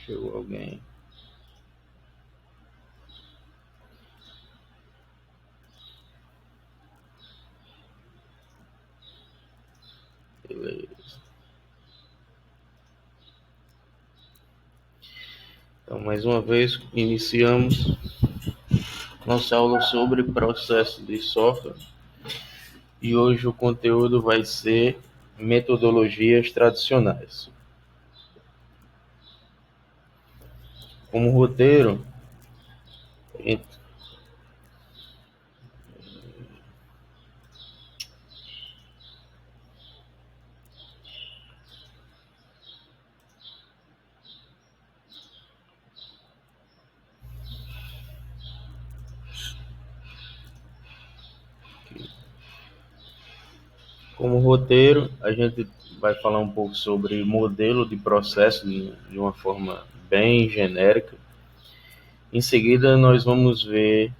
Chegou alguém. Beleza. Então, mais uma vez, iniciamos nossa aula sobre processo de software. E hoje o conteúdo vai ser metodologias tradicionais. Como roteiro, a gente vai falar um pouco sobre modelo de processo de uma forma bem genérica. Em seguida, nós vamos ver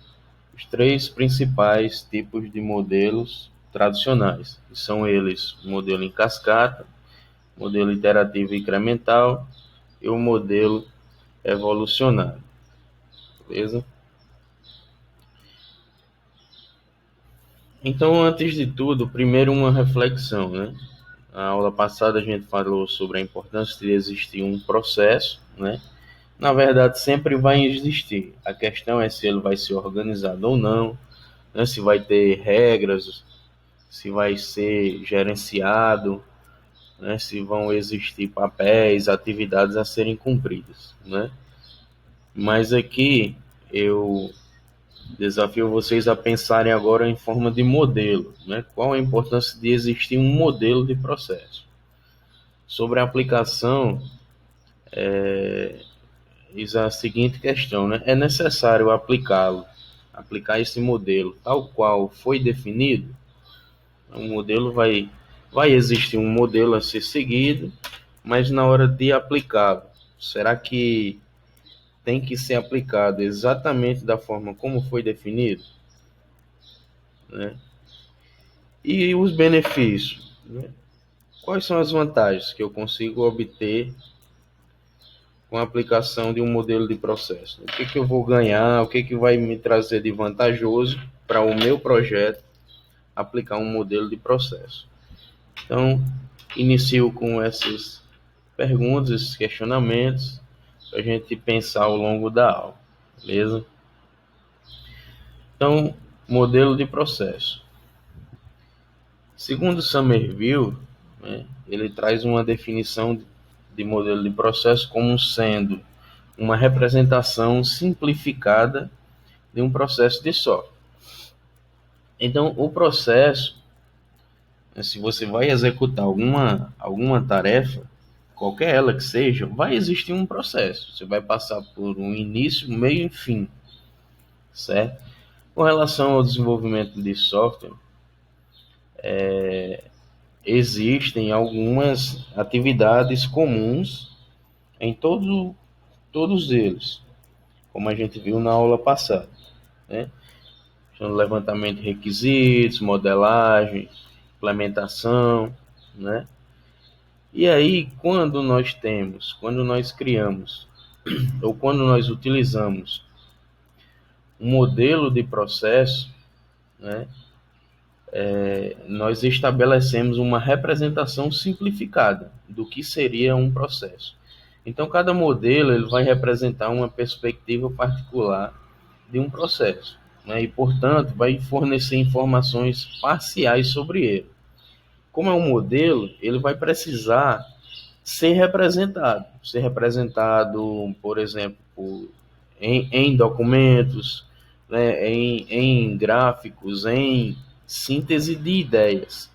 os três principais tipos de modelos tradicionais, que são eles: o modelo em cascata, o modelo iterativo incremental e o modelo evolucionário. Beleza? Então, antes de tudo, primeiro uma reflexão, né? Na aula passada a gente falou sobre a importância de existir um processo, né? Na verdade, sempre vai existir. A questão é se ele vai ser organizado ou não, né? Se vai ter regras, se vai ser gerenciado, né? Se vão existir papéis, atividades a serem cumpridas, né? Mas aqui eu desafio vocês a pensarem agora em forma de modelo, né? Qual a importância de existir um modelo de processo? Sobre a aplicação, diz a seguinte questão, né? É necessário aplicar esse modelo tal qual foi definido? O modelo vai existir um modelo a ser seguido, mas na hora de aplicá-lo, será que tem que ser aplicado exatamente da forma como foi definido, né? E os benefícios, né? Quais são as vantagens que eu consigo obter com a aplicação de um modelo de processo? O que eu vou ganhar, o que vai me trazer de vantajoso para o meu projeto aplicar um modelo de processo? Então, inicio com essas perguntas, esses questionamentos, para a gente pensar ao longo da aula, beleza? Então, modelo de processo. Segundo Somerville, né, ele traz uma definição de modelo de processo como sendo uma representação simplificada de um processo de software. Então, o processo, se você vai executar alguma tarefa, qualquer ela que seja, vai existir um processo. Você vai passar por um início, meio e fim, certo? Com relação ao desenvolvimento de software, existem algumas atividades comuns em todos eles, como a gente viu na aula passada, né? Levantamento de requisitos, modelagem, implementação, né? E aí, quando nós criamos, ou quando nós utilizamos um modelo de processo, né, nós estabelecemos uma representação simplificada do que seria um processo. Então, cada modelo ele vai representar uma perspectiva particular de um processo, né, e, portanto, vai fornecer informações parciais sobre ele. Como é um modelo, ele vai precisar ser representado, por exemplo, em documentos, né, em gráficos, em síntese de ideias.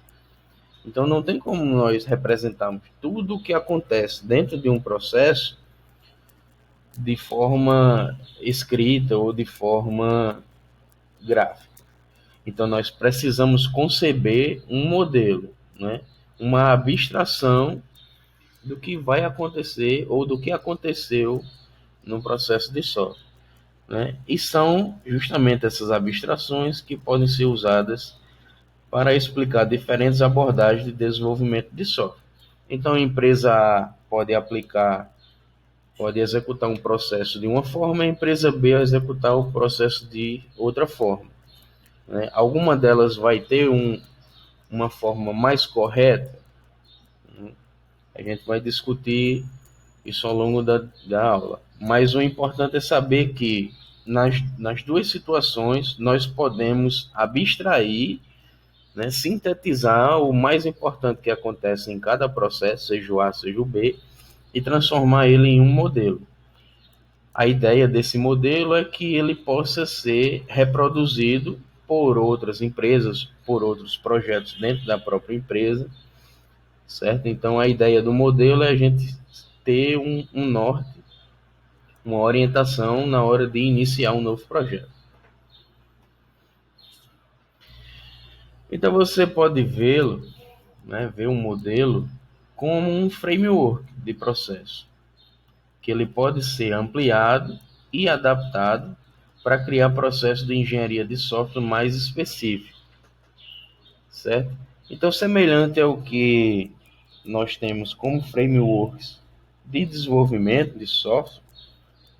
Então, não tem como nós representarmos tudo o que acontece dentro de um processo de forma escrita ou de forma gráfica. Então, nós precisamos conceber um modelo, né, uma abstração do que vai acontecer ou do que aconteceu no processo de software, né? E são justamente essas abstrações que podem ser usadas para explicar diferentes abordagens de desenvolvimento de software. Então, a empresa A pode aplicar pode executar um processo de uma forma, a empresa B vai executar o processo de outra forma, né? Alguma delas vai ter uma forma mais correta, né? A gente vai discutir isso ao longo da aula. Mas o importante é saber que nas duas situações nós podemos abstrair, né, sintetizar o mais importante que acontece em cada processo, seja o A, seja o B, e transformar ele em um modelo. A ideia desse modelo é que ele possa ser reproduzido por outras empresas, por outros projetos dentro da própria empresa, certo? Então, a ideia do modelo é a gente ter um norte, uma orientação na hora de iniciar um novo projeto. Então, você pode vê-lo, né, ver um modelo como um framework de processo, que ele pode ser ampliado e adaptado para criar processos de engenharia de software mais específicos, certo? Então, semelhante ao que nós temos como frameworks de desenvolvimento de software,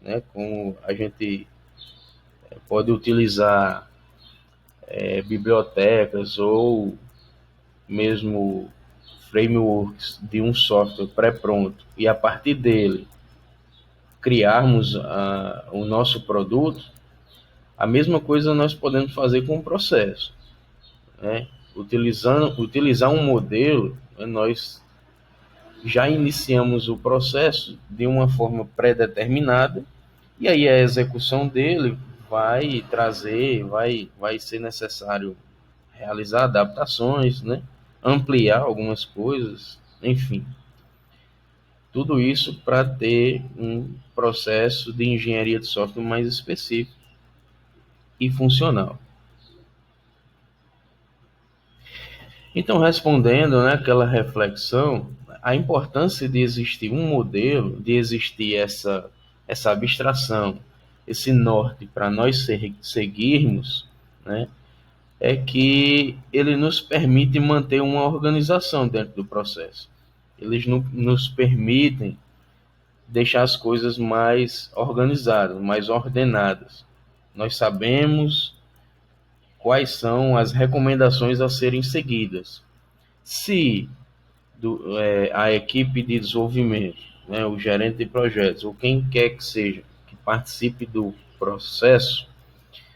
né, como a gente pode utilizar bibliotecas ou mesmo frameworks de um software pré-pronto e a partir dele criarmos o nosso produto, a mesma coisa nós podemos fazer com o processo, né? Utilizar um modelo, né, nós já iniciamos o processo de uma forma pré-determinada e aí a execução dele vai ser necessário realizar adaptações, né? Ampliar algumas coisas, enfim. Tudo isso para ter um processo de engenharia de software mais específico e funcional. Então, respondendo, né, aquela reflexão, a importância de existir um modelo, de existir essa abstração, esse norte para nós seguirmos, né, é que ele nos permite manter uma organização dentro do processo. Eles nos permitem deixar as coisas mais organizadas, mais ordenadas. Nós sabemos quais são as recomendações a serem seguidas. Se a equipe de desenvolvimento, né, o gerente de projetos, ou quem quer que seja, que participe do processo,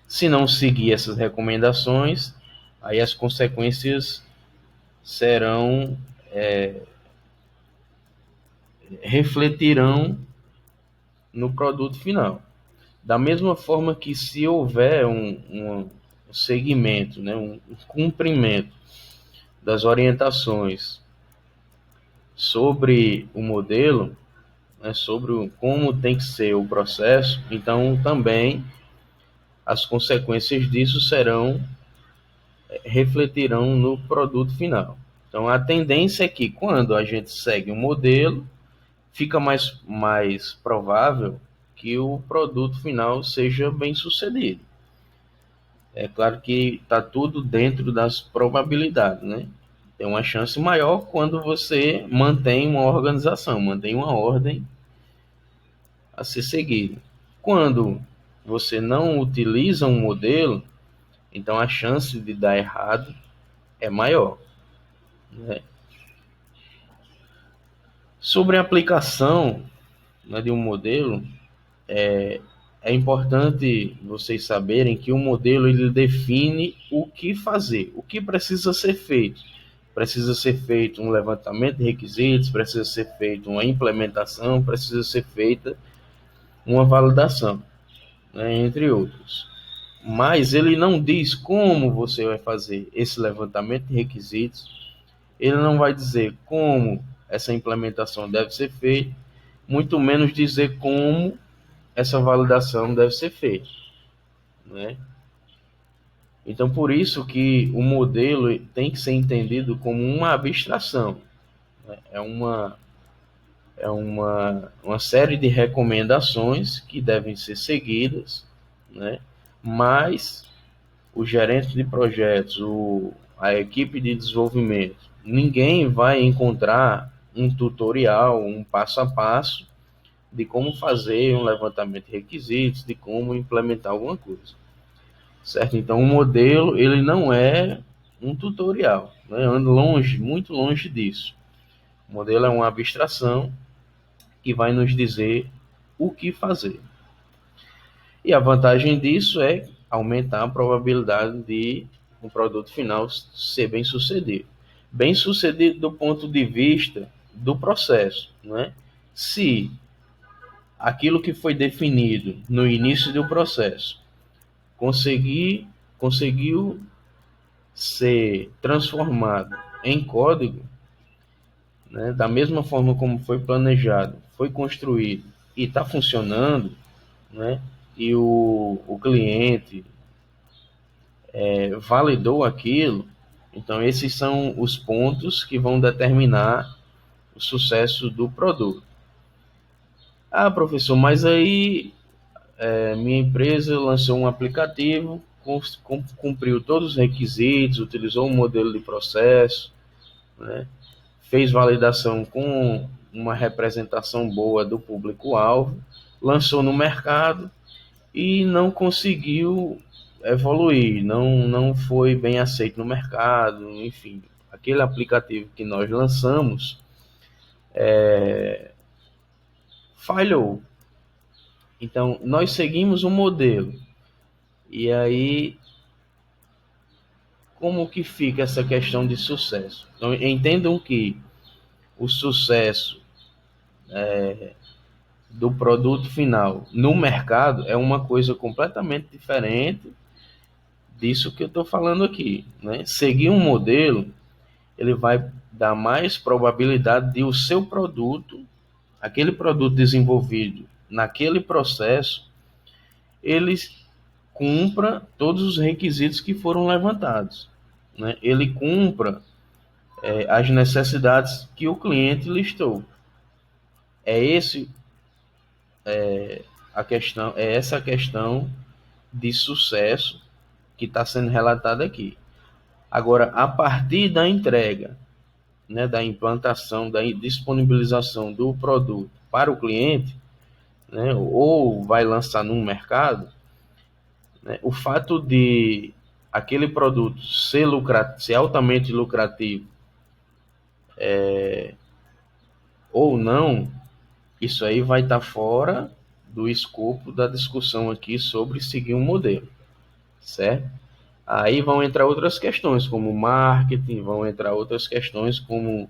se não seguir essas recomendações, aí as consequências serão, refletirão no produto final. Da mesma forma que se houver um segmento, né, um cumprimento das orientações sobre o modelo, né, sobre como tem que ser o processo, então também as consequências disso refletirão no produto final. Então a tendência é que quando a gente segue um modelo, fica mais provável que o produto final seja bem sucedido. É claro que está tudo dentro das probabilidades, né? Tem uma chance maior quando você mantém uma organização, mantém uma ordem a ser seguida. Quando você não utiliza um modelo, então a chance de dar errado é maior, né? Sobre a aplicação, né, de um modelo, é importante vocês saberem que o modelo ele define o que fazer, o que precisa ser feito. Precisa ser feito um levantamento de requisitos, precisa ser feita uma implementação, precisa ser feita uma validação, né, entre outros. Mas ele não diz como você vai fazer esse levantamento de requisitos, ele não vai dizer como essa implementação deve ser feita, muito menos dizer como essa validação deve ser feita, né? Então, por isso que o modelo tem que ser entendido como uma abstração, né? Uma série de recomendações que devem ser seguidas, né? Mas o gerente de projetos, a equipe de desenvolvimento, ninguém vai encontrar um tutorial, um passo a passo de como fazer um levantamento de requisitos, de como implementar alguma coisa, certo? Então, o modelo, ele não é um tutorial, né? Anda longe, muito longe disso. O modelo é uma abstração que vai nos dizer o que fazer. E a vantagem disso é aumentar a probabilidade de um produto final ser bem sucedido. Bem sucedido do ponto de vista do processo, né? Se aquilo que foi definido no início do processo conseguiu ser transformado em código, né, da mesma forma como foi planejado, foi construído e está funcionando, né, e o cliente validou aquilo, então esses são os pontos que vão determinar o sucesso do produto. Ah, professor, mas aí minha empresa lançou um aplicativo, cumpriu todos os requisitos, utilizou um modelo de processo, né? Fez validação com uma representação boa do público-alvo, lançou no mercado e não conseguiu evoluir, não foi bem aceito no mercado, enfim, aquele aplicativo que nós lançamos falhou. Então, nós seguimos um modelo. E aí, como que fica essa questão de sucesso? Então, entendam que o sucesso do produto final no mercado é uma coisa completamente diferente disso que eu estou falando aqui, né? Seguir um modelo, ele vai dar mais probabilidade de o seu produto, aquele produto desenvolvido naquele processo, ele cumpra todos os requisitos que foram levantados, né? Ele cumpra as necessidades que o cliente listou. É esse a questão, é essa a questão de sucesso que está sendo relatada aqui. Agora, a partir da entrega, né, da implantação, da disponibilização do produto para o cliente, né, ou vai lançar no mercado, né, o fato de aquele produto ser altamente lucrativo ou não, isso aí vai estar fora do escopo da discussão aqui sobre seguir um modelo, certo? Aí vão entrar outras questões, como marketing, vão entrar outras questões como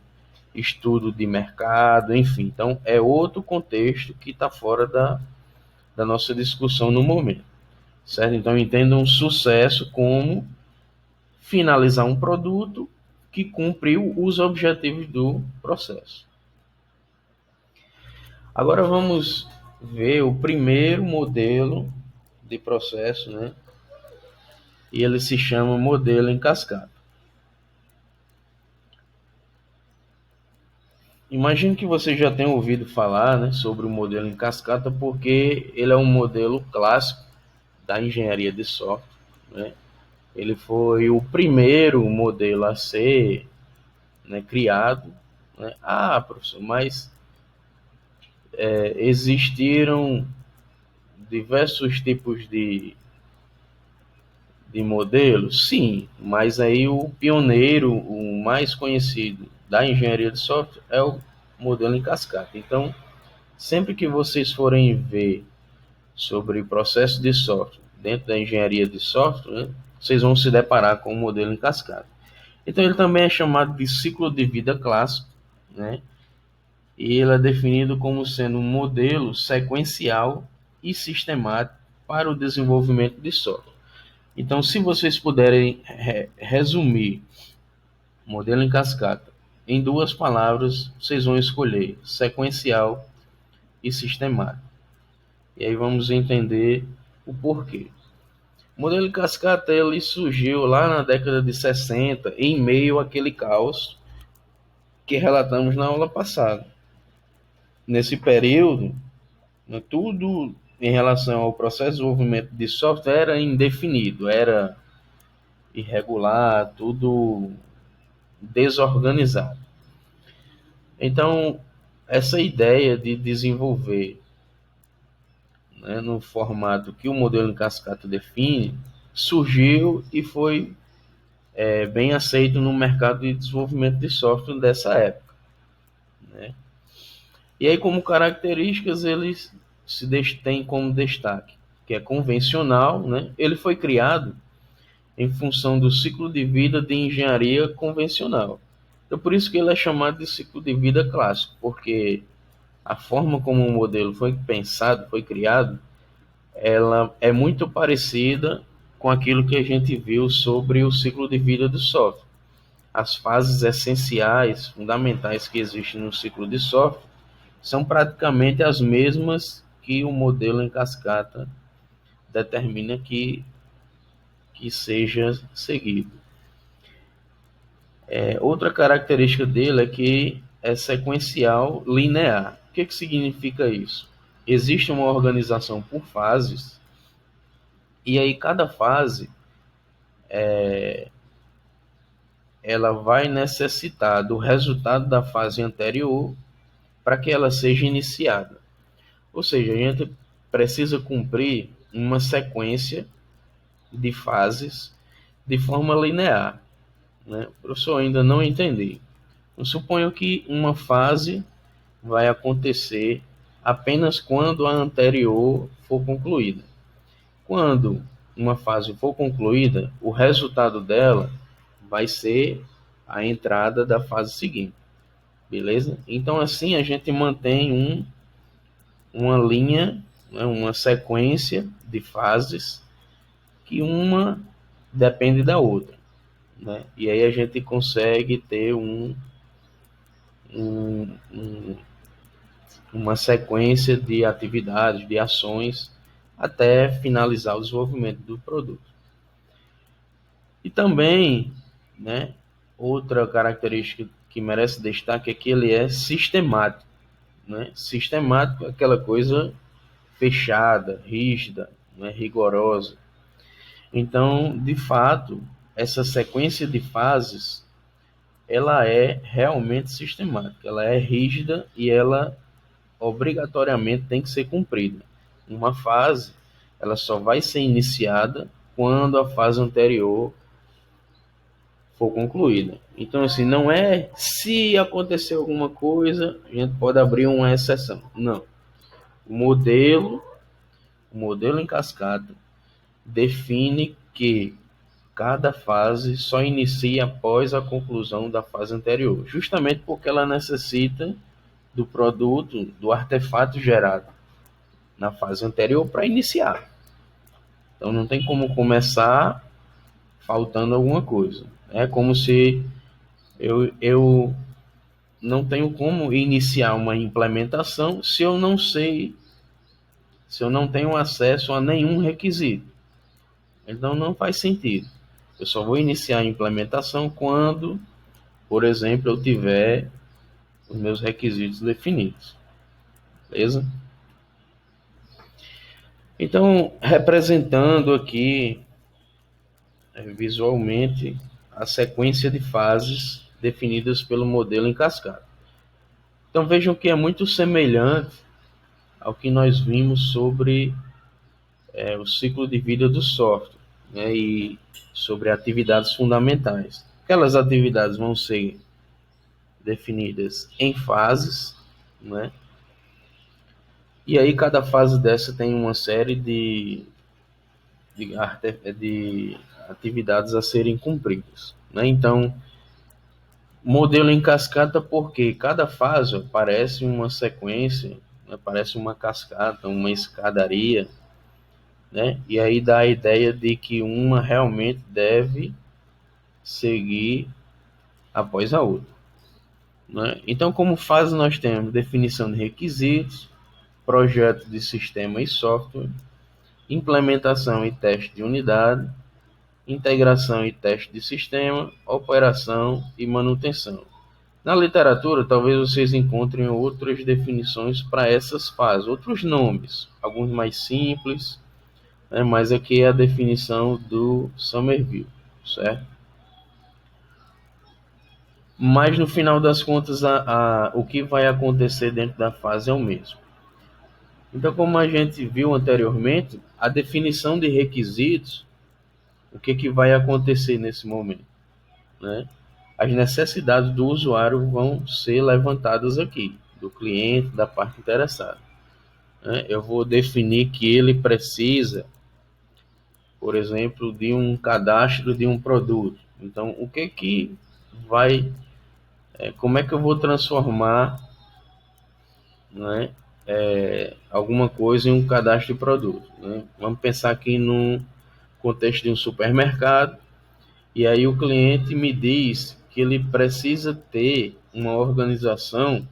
estudo de mercado, enfim. Então, é outro contexto que está fora da nossa discussão no momento, certo? Então, entendam um sucesso como finalizar um produto que cumpriu os objetivos do processo. Agora vamos ver o primeiro modelo de processo, né? E ele se chama modelo em cascata. Imagino que você já tenha ouvido falar, né, sobre o modelo em cascata, porque ele é um modelo clássico da engenharia de software, né? Ele foi o primeiro modelo a ser, né, criado, né? Ah, professor, mas existiram diversos tipos de modelos? Sim, mas aí o pioneiro, o mais conhecido da engenharia de software é o modelo em cascata. Então, sempre que vocês forem ver sobre o processo de software dentro da engenharia de software, né, vocês vão se deparar com o modelo em cascata. Então, ele também é chamado de ciclo de vida clássico, né? E ele é definido como sendo um modelo sequencial e sistemático para o desenvolvimento de software. Então, se vocês puderem resumir o modelo em cascata em duas palavras, vocês vão escolher sequencial e sistemático. E aí vamos entender o porquê. O modelo em cascata ele surgiu lá na década de 60, em meio àquele caos que relatamos na aula passada. Nesse período, tudo em relação ao processo de desenvolvimento de software era indefinido, era irregular, tudo desorganizado. Então, essa ideia de desenvolver né, no formato que o modelo em cascata define, surgiu e foi bem aceito no mercado de desenvolvimento de software dessa época, né? E aí, como características, eles têm como destaque, que é convencional, né? Ele foi criado em função do ciclo de vida de engenharia convencional. Então, por isso que ele é chamado de ciclo de vida clássico, porque a forma como o modelo foi pensado, foi criado, ela é muito parecida com aquilo que a gente viu sobre o ciclo de vida do software. As fases essenciais, fundamentais que existem no ciclo de software são praticamente as mesmas que o modelo em cascata determina que seja seguido. Outra característica dele é que é sequencial linear. O que significa isso? Existe uma organização por fases, e aí cada fase ela vai necessitar do resultado da fase anterior para que ela seja iniciada. Ou seja, a gente precisa cumprir uma sequência de fases de forma linear, né? Professor, ainda não entendi. Eu suponho que uma fase vai acontecer apenas quando a anterior for concluída. Quando uma fase for concluída, o resultado dela vai ser a entrada da fase seguinte, beleza? Então, assim, a gente mantém uma linha, né, uma sequência de fases que uma depende da outra, né? E aí a gente consegue ter um, um, uma sequência de atividades, de ações, até finalizar o desenvolvimento do produto. E também, né, outra característica que merece destaque é que ele é sistemático, né? Sistemático é aquela coisa fechada, rígida, né, rigorosa. Então, de fato, essa sequência de fases, ela é realmente sistemática, ela é rígida e ela obrigatoriamente tem que ser cumprida. Uma fase, ela só vai ser iniciada quando a fase anterior for concluída. Então, assim, não é se acontecer alguma coisa, a gente pode abrir uma exceção. Não. O modelo em cascata define que cada fase só inicia após a conclusão da fase anterior, justamente porque ela necessita do produto, do artefato gerado na fase anterior para iniciar. Então não tem como começar faltando alguma coisa. É como se eu não tenho como iniciar uma implementação se eu não sei, se eu não tenho acesso a nenhum requisito. Então não faz sentido. Eu só vou iniciar a implementação quando, por exemplo, eu tiver os meus requisitos definidos. Beleza? Então, representando aqui visualmente a sequência de fases definidas pelo modelo em cascata. Então vejam que é muito semelhante ao que nós vimos sobre o ciclo de vida do software, né, e sobre atividades fundamentais. Aquelas atividades vão ser definidas em fases, né? E aí cada fase dessa tem uma série de atividades a serem cumpridas, né? Então, modelo em cascata porque cada fase parece uma sequência, né? Parece uma cascata, uma escadaria, né? E aí dá a ideia de que uma realmente deve seguir após a outra, né? Então, como fase nós temos definição de requisitos, projeto de sistema e software, implementação e teste de unidade, integração e teste de sistema, operação e manutenção. Na literatura, talvez vocês encontrem outras definições para essas fases, outros nomes, alguns mais simples, né, mas aqui é a definição do Somerville, certo? Mas no final das contas, o que vai acontecer dentro da fase é o mesmo. Então, como a gente viu anteriormente, a definição de requisitos, o que vai acontecer nesse momento, né? As necessidades do usuário vão ser levantadas aqui, do cliente, da parte interessada, né? Eu vou definir que ele precisa, por exemplo, de um cadastro de um produto. Então, o que vai, como é que eu vou transformar, né, alguma coisa em um cadastro de produto, né? Vamos pensar aqui num contexto de um supermercado, e aí o cliente me diz que ele precisa ter uma organização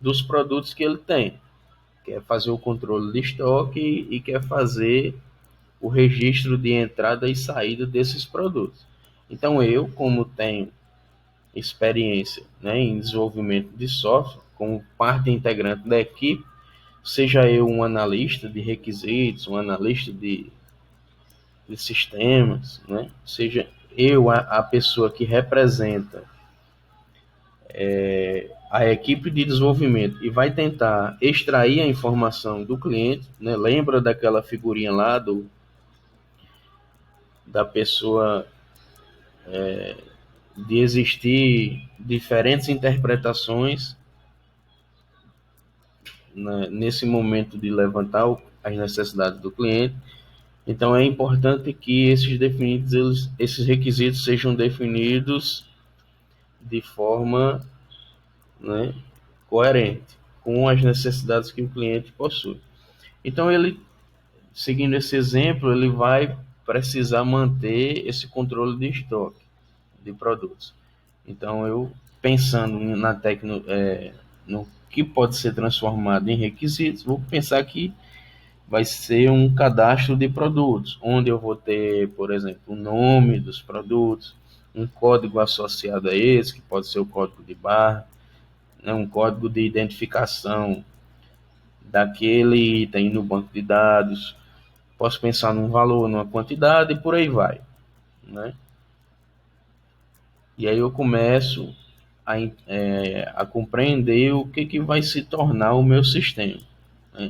dos produtos que ele tem, quer fazer o controle de estoque e quer fazer o registro de entrada e saída desses produtos. Então eu, como tenho experiência, né, em desenvolvimento de software, como parte integrante da equipe, seja eu um analista de requisitos, um analista de sistemas, né, seja eu a pessoa que representa a equipe de desenvolvimento e vai tentar extrair a informação do cliente, né? Lembra daquela figurinha lá da pessoa, de existir diferentes interpretações, né, nesse momento de levantar as necessidades do cliente. Então é importante que esses requisitos sejam definidos de forma, né, coerente com as necessidades que o cliente possui. Então ele, seguindo esse exemplo, ele vai precisar manter esse controle de estoque de produtos. Então, eu pensando no que pode ser transformado em requisitos, vou pensar que vai ser um cadastro de produtos, onde eu vou ter, por exemplo, o nome dos produtos, um código associado a esse, que pode ser o código de barra, né, um código de identificação daquele item no banco de dados. Posso pensar num valor, numa quantidade e por aí vai, né? E aí eu começo a compreender o que vai se tornar o meu sistema.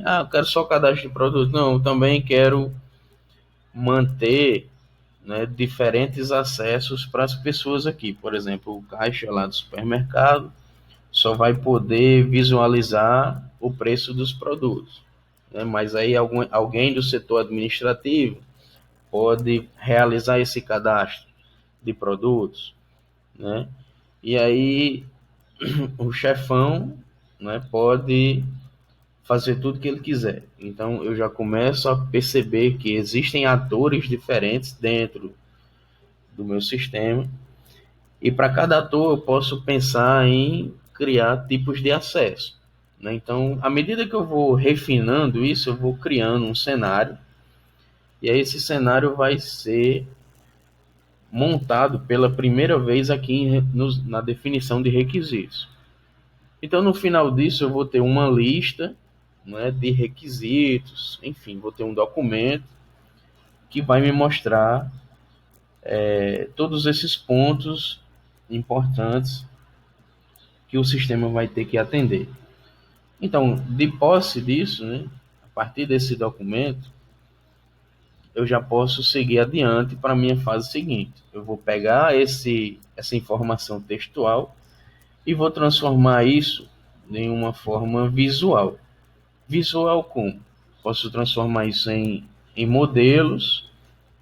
Ah, eu quero só cadastro de produto. Não, eu também quero manter, né, diferentes acessos para as pessoas aqui. Por exemplo, o caixa lá do supermercado só vai poder visualizar o preço dos produtos, né? Mas aí alguém do setor administrativo pode realizar esse cadastro de produtos, né? E aí o chefão, né, pode fazer tudo que ele quiser. Então eu já começo a perceber que existem atores diferentes dentro do meu sistema, e para cada ator eu posso pensar em criar tipos de acesso, né? Então, à medida que eu vou refinando isso, eu vou criando um cenário, e aí esse cenário vai ser montado pela primeira vez aqui na definição de requisitos. Então, no final disso, eu vou ter uma lista, né, de requisitos, enfim, vou ter um documento que vai me mostrar todos esses pontos importantes que o sistema vai ter que atender. Então, de posse disso, né, a partir desse documento, eu já posso seguir adiante para a minha fase seguinte. Eu vou pegar essa informação textual e vou transformar isso em uma forma visual. Visual como? Posso transformar isso em modelos,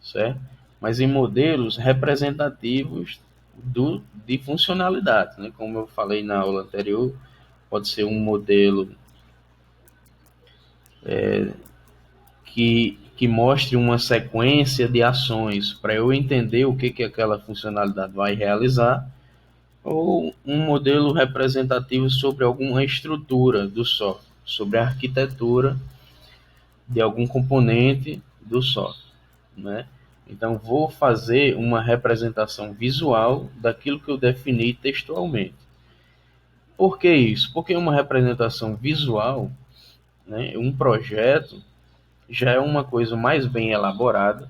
certo? Mas em modelos representativos de funcionalidades, né? Como eu falei na aula anterior, pode ser um modelo que mostre uma sequência de ações para eu entender o que aquela funcionalidade vai realizar, ou um modelo representativo sobre alguma estrutura do software, sobre a arquitetura de algum componente do software, né? Então, vou fazer uma representação visual daquilo que eu defini textualmente. Por que isso? Porque uma representação visual, né, um projeto, já é uma coisa mais bem elaborada,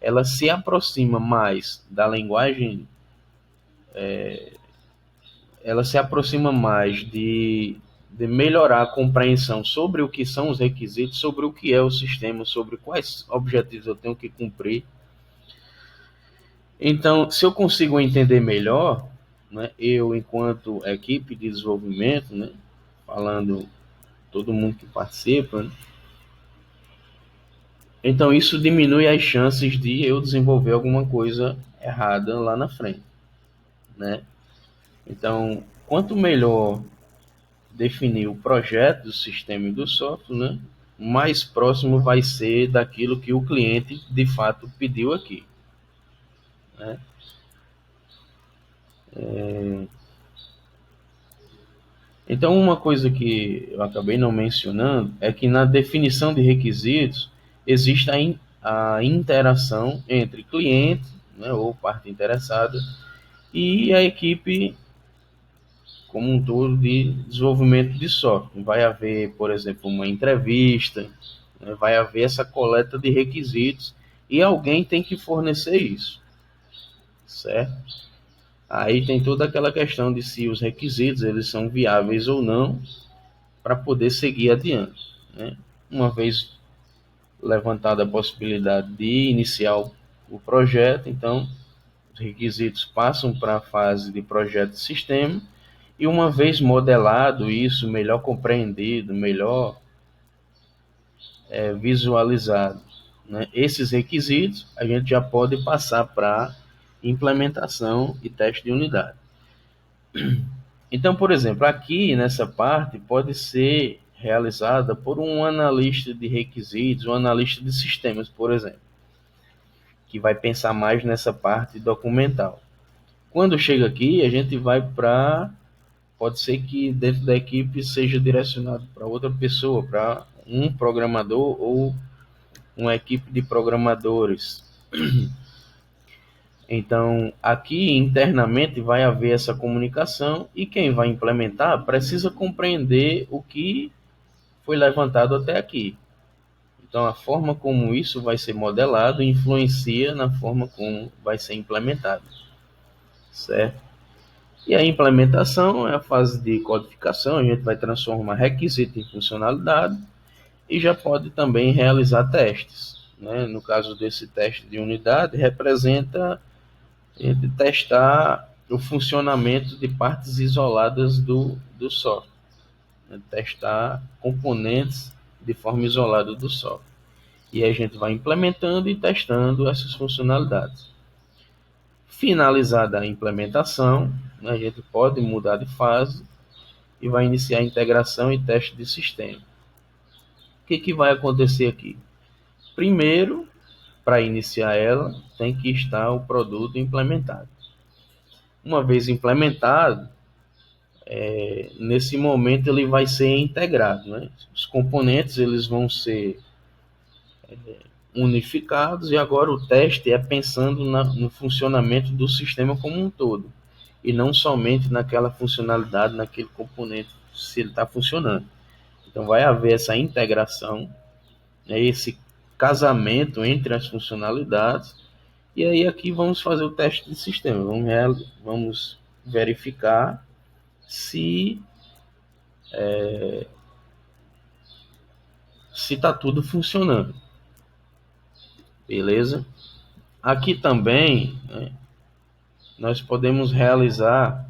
ela se aproxima mais da linguagem, ela se aproxima mais de melhorar a compreensão sobre o que são os requisitos, sobre o que é o sistema, sobre quais objetivos eu tenho que cumprir. Então, se eu consigo entender melhor, né, eu enquanto equipe de desenvolvimento, né, falando todo mundo que participa, né, então isso diminui as chances de eu desenvolver alguma coisa errada lá na frente, né? Então, quanto melhor definir o projeto do sistema e do software, né, mais próximo vai ser daquilo que o cliente de fato pediu aqui, né? Então, uma coisa que eu acabei não mencionando é que na definição de requisitos existe a interação entre cliente, né, ou parte interessada, e a equipe como um todo de desenvolvimento de software. Vai haver, por exemplo, uma entrevista, né, vai haver essa coleta de requisitos e alguém tem que fornecer isso, certo? Aí tem toda aquela questão de se os requisitos eles são viáveis ou não para poder seguir adiante, né? Uma vez levantada a possibilidade de iniciar o projeto, então os requisitos passam para a fase de projeto de sistema. E uma vez modelado isso, melhor compreendido, melhor visualizado, né, esses requisitos, a gente já pode passar para implementação e teste de unidade. Então, por exemplo, aqui nessa parte pode ser realizada por um analista de requisitos, um analista de sistemas, por exemplo, que vai pensar mais nessa parte documental. Quando chega aqui, a gente vai para pode ser que dentro da equipe seja direcionado para outra pessoa, para um programador ou uma equipe de programadores. Então, aqui internamente vai haver essa comunicação e quem vai implementar precisa compreender o que foi levantado até aqui. Então, a forma como isso vai ser modelado influencia na forma como vai ser implementado, certo? E a implementação é a fase de codificação, a gente vai transformar requisito em funcionalidade e já pode também realizar testes, né? No caso desse teste de unidade, representa de testar o funcionamento de partes isoladas do software, né? Testar componentes de forma isolada do software. E a gente vai implementando e testando essas funcionalidades. Finalizada a implementação, né, a gente pode mudar de fase e vai iniciar a integração e teste de sistema. O que vai acontecer aqui? Primeiro, para iniciar ela, tem que estar o produto implementado. Uma vez implementado, nesse momento ele vai ser integrado, né? Os componentes eles vão ser unificados e agora o teste é pensando no funcionamento do sistema como um todo e não somente naquela funcionalidade, naquele componente, se ele está funcionando. Então vai haver essa integração, né, esse casamento entre as funcionalidades. E aí aqui vamos fazer o teste de sistema, vamos verificar se está tudo funcionando, beleza? Aqui também, né, nós podemos realizar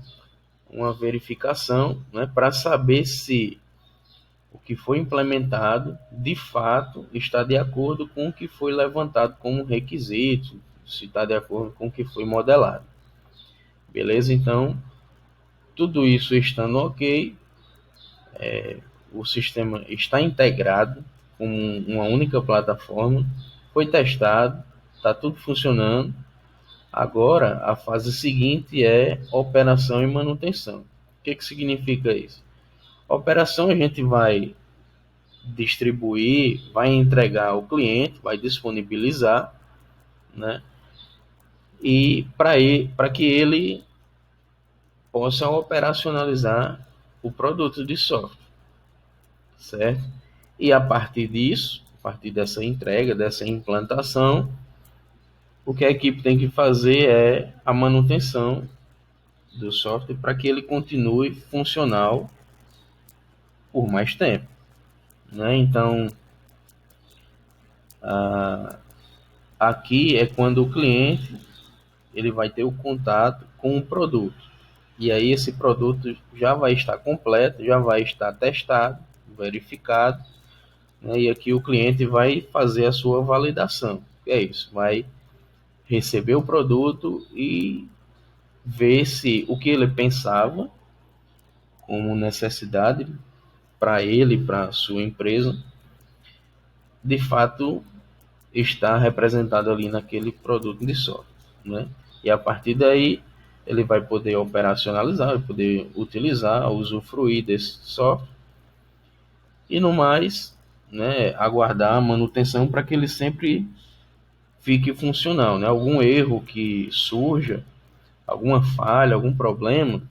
uma verificação, né, para saber se o que foi implementado de fato está de acordo com o que foi levantado como requisito, se está de acordo com o que foi modelado, beleza? Então, tudo isso estando ok, o sistema está integrado com uma única plataforma, foi testado, está tudo funcionando. Agora, a fase seguinte é operação e manutenção. O que significa isso? A operação a gente vai distribuir, vai entregar ao cliente, vai disponibilizar, né? E para que ele possa operacionalizar o produto de software, certo? E a partir disso, a partir dessa entrega, dessa implantação, o que a equipe tem que fazer é a manutenção do software para que ele continue funcional por mais tempo, né? Então, ah, aqui é quando o cliente ele vai ter o contato com o produto. E aí esse produto já vai estar completo, já vai estar testado, verificado, né? E aqui o cliente vai fazer a sua validação. É isso, vai receber o produto e ver se o que ele pensava como necessidade para ele, para a sua empresa, de fato está representado ali naquele produto de software, né? E a partir daí ele vai poder operacionalizar, vai poder utilizar, usufruir desse software e no mais, né, aguardar a manutenção para que ele sempre fique funcional, né? Algum erro que surja, alguma falha, algum problema,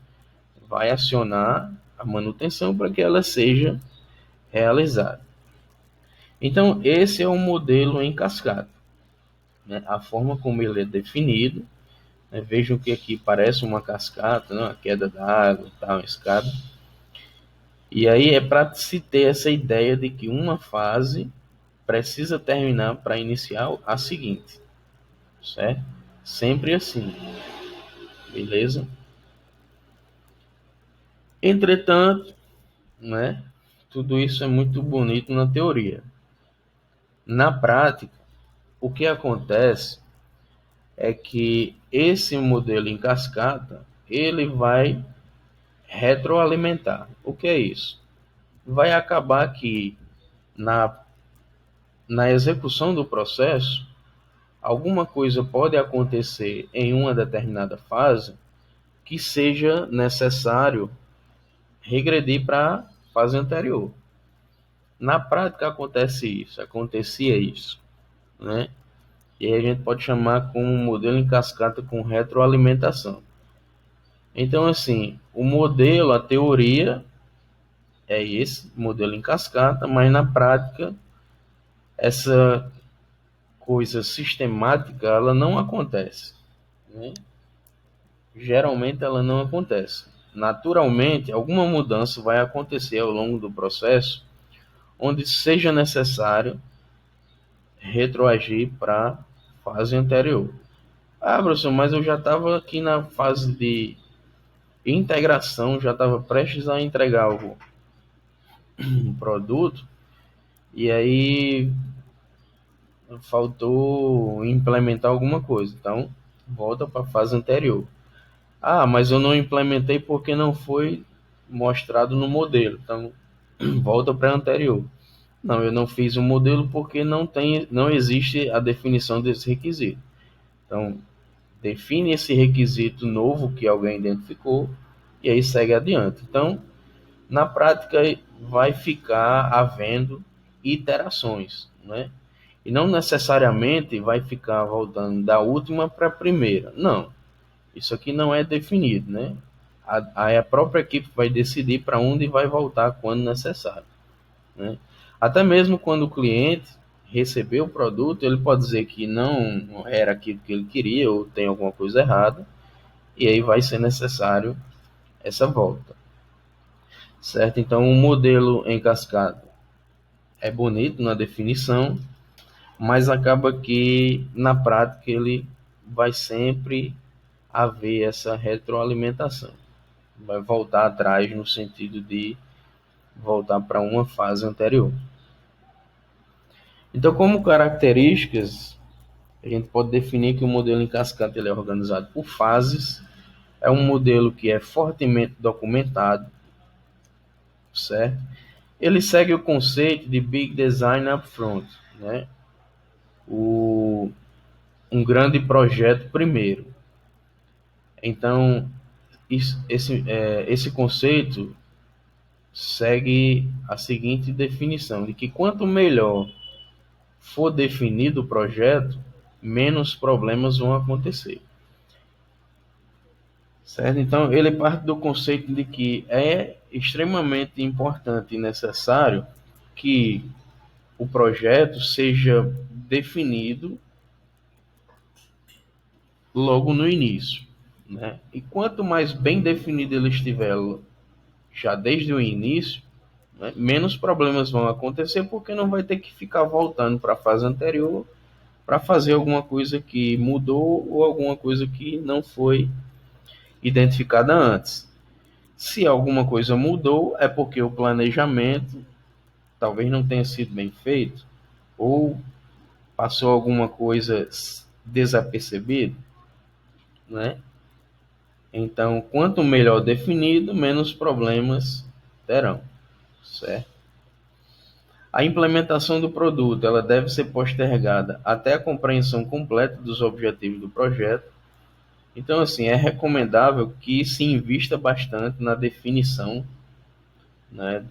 vai acionar a manutenção para que ela seja realizada. Então, esse é um modelo em cascata, né? A forma como ele é definido, né? Vejam que aqui parece uma cascata, né? Uma queda d'água, tal, uma escada. E aí é para se ter essa ideia de que uma fase precisa terminar para iniciar a seguinte, certo? Sempre assim, beleza? Entretanto, né? Tudo isso é muito bonito na teoria. Na prática, o que acontece é que esse modelo em cascata, ele vai retroalimentar. O que é isso? Vai acabar que na, na execução do processo, alguma coisa pode acontecer em uma determinada fase que seja necessário regredir para a fase anterior. Na prática acontecia isso, né? E aí a gente pode chamar como um modelo em cascata com retroalimentação. Então, assim, o modelo, a teoria é esse modelo em cascata, mas na prática essa coisa sistemática ela não acontece, né? Geralmente ela não acontece. Naturalmente, alguma mudança vai acontecer ao longo do processo, onde seja necessário retroagir para a fase anterior. Ah, professor, mas eu já estava aqui na fase de integração, já estava prestes a entregar um produto, e aí faltou implementar alguma coisa. Então, volta para a fase anterior. Ah, mas eu não implementei porque não foi mostrado no modelo. Então, volta para a anterior. Não, eu não fiz o modelo porque não existe a definição desse requisito. Então, define esse requisito novo que alguém identificou e aí segue adiante. Então, na prática, vai ficar havendo iterações, né? E não necessariamente vai ficar voltando da última para a primeira. Não, isso aqui não é definido, né? A própria equipe vai decidir para onde vai voltar quando necessário, né? Até mesmo quando o cliente recebeu o produto, ele pode dizer que não era aquilo que ele queria ou tem alguma coisa errada, e aí vai ser necessário essa volta, certo? Então, o modelo em cascata é bonito na definição, mas acaba que na prática ele vai sempre haver essa retroalimentação. Vai voltar atrás no sentido de voltar para uma fase anterior. Então, como características, a gente pode definir que o modelo em cascata ele é organizado por fases, é um modelo que é fortemente documentado, certo? Ele segue o conceito de Big Design Upfront, né? Um grande projeto primeiro. Então, esse conceito segue a seguinte definição, de que quanto melhor for definido o projeto, menos problemas vão acontecer. Certo? Então, ele parte do conceito de que é extremamente importante e necessário que o projeto seja definido logo no início, né? E quanto mais bem definido ele estiver já desde o início, né? Menos problemas vão acontecer porque não vai ter que ficar voltando para a fase anterior para fazer alguma coisa que mudou ou alguma coisa que não foi identificada antes. Se alguma coisa mudou, é porque o planejamento talvez não tenha sido bem feito ou passou alguma coisa desapercebido, né? Então, quanto melhor definido, menos problemas terão, certo? A implementação do produto, ela deve ser postergada até a compreensão completa dos objetivos do projeto. Então, assim, é recomendável que se invista bastante na definição, né,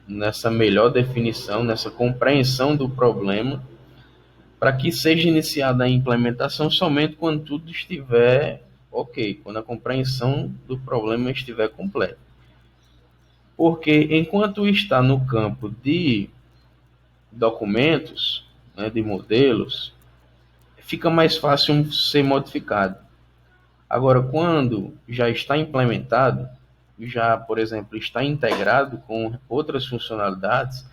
nessa melhor definição, nessa compreensão do problema, para que seja iniciada a implementação somente quando tudo estiver ok, quando a compreensão do problema estiver completa. Porque enquanto está no campo de documentos, né, de modelos, fica mais fácil ser modificado. Agora, quando já está implementado, já, por exemplo, está integrado com outras funcionalidades,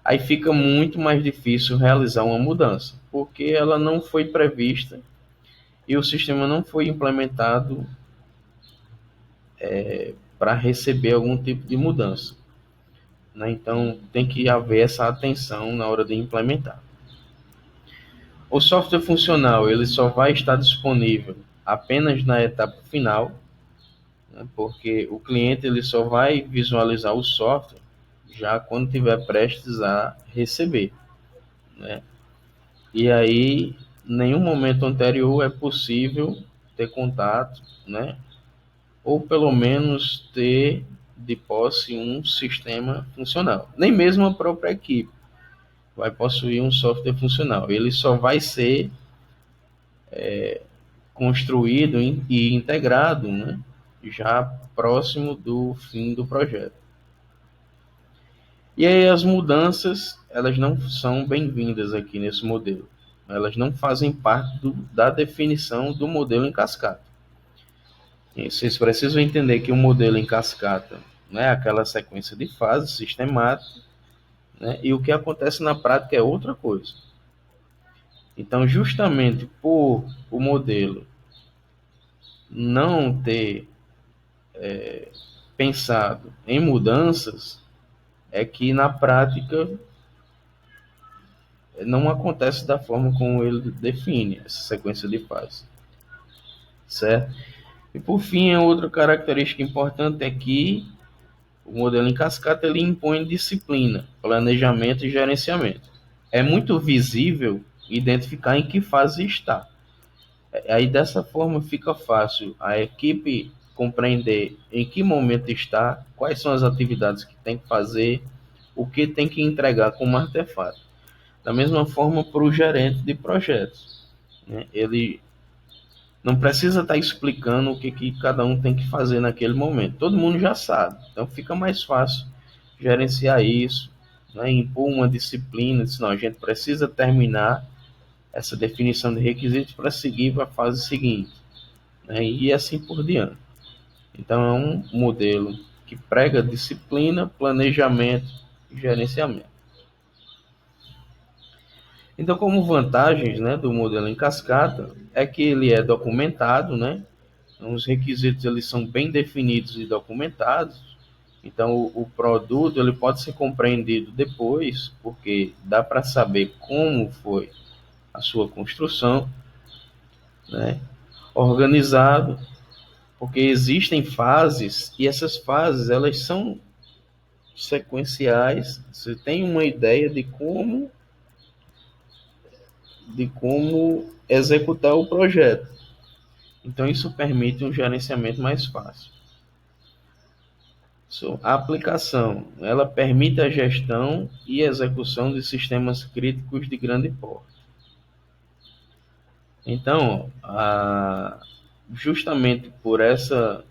aí fica muito mais difícil realizar uma mudança, porque ela não foi prevista e o sistema não foi implementado para receber algum tipo de mudança, né? Então, tem que haver essa atenção na hora de implementar. O software funcional ele só vai estar disponível apenas na etapa final, né? Porque o cliente ele só vai visualizar o software já quando tiver prestes a receber, né? E aí, em nenhum momento anterior é possível ter contato, né? Ou pelo menos ter de posse um sistema funcional. Nem mesmo a própria equipe vai possuir um software funcional. Ele só vai ser construído e integrado, né, já próximo do fim do projeto. E aí as mudanças, elas não são bem-vindas aqui nesse modelo. Elas não fazem parte da definição do modelo em cascata. E vocês precisam entender que o modelo em cascata, né, é aquela sequência de fases sistemática, né, e o que acontece na prática é outra coisa. Então, justamente por o modelo não ter pensado em mudanças, é que na prática não acontece da forma como ele define essa sequência de fases, certo? E por fim, a outra característica importante é que o modelo em cascata ele impõe disciplina, planejamento e gerenciamento. É muito visível identificar em que fase está. Aí dessa forma fica fácil a equipe compreender em que momento está, quais são as atividades que tem que fazer, o que tem que entregar como artefato. Da mesma forma para o gerente de projetos, né? Ele não precisa estar explicando o que cada um tem que fazer naquele momento. Todo mundo já sabe. Então fica mais fácil gerenciar isso, né? Impor uma disciplina, senão a gente precisa terminar essa definição de requisitos para seguir para a fase seguinte, né? E assim por diante. Então é um modelo que prega disciplina, planejamento e gerenciamento. Então, como vantagens, né, do modelo em cascata, é que ele é documentado, né? Então, os requisitos eles são bem definidos e documentados. Então, o produto ele pode ser compreendido depois, porque dá para saber como foi a sua construção, né? Organizado, porque existem fases e essas fases elas são sequenciais. Você tem uma ideia de como executar o projeto. Então, isso permite um gerenciamento mais fácil. A aplicação, ela permite a gestão e execução de sistemas críticos de grande porte. Então, justamente por essa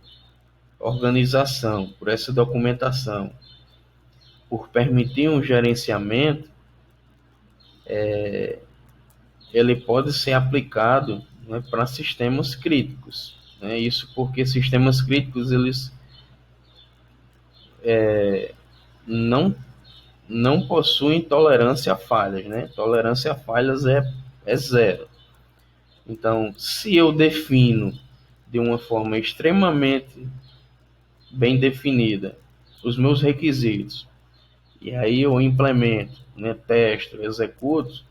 organização, por essa documentação, por permitir um gerenciamento, ele pode ser aplicado, né, para sistemas críticos, né? Isso porque sistemas críticos eles não possuem tolerância a falhas, né? Tolerância a falhas é zero. Então, se eu defino de uma forma extremamente bem definida os meus requisitos, e aí eu implemento, né, testo, executo,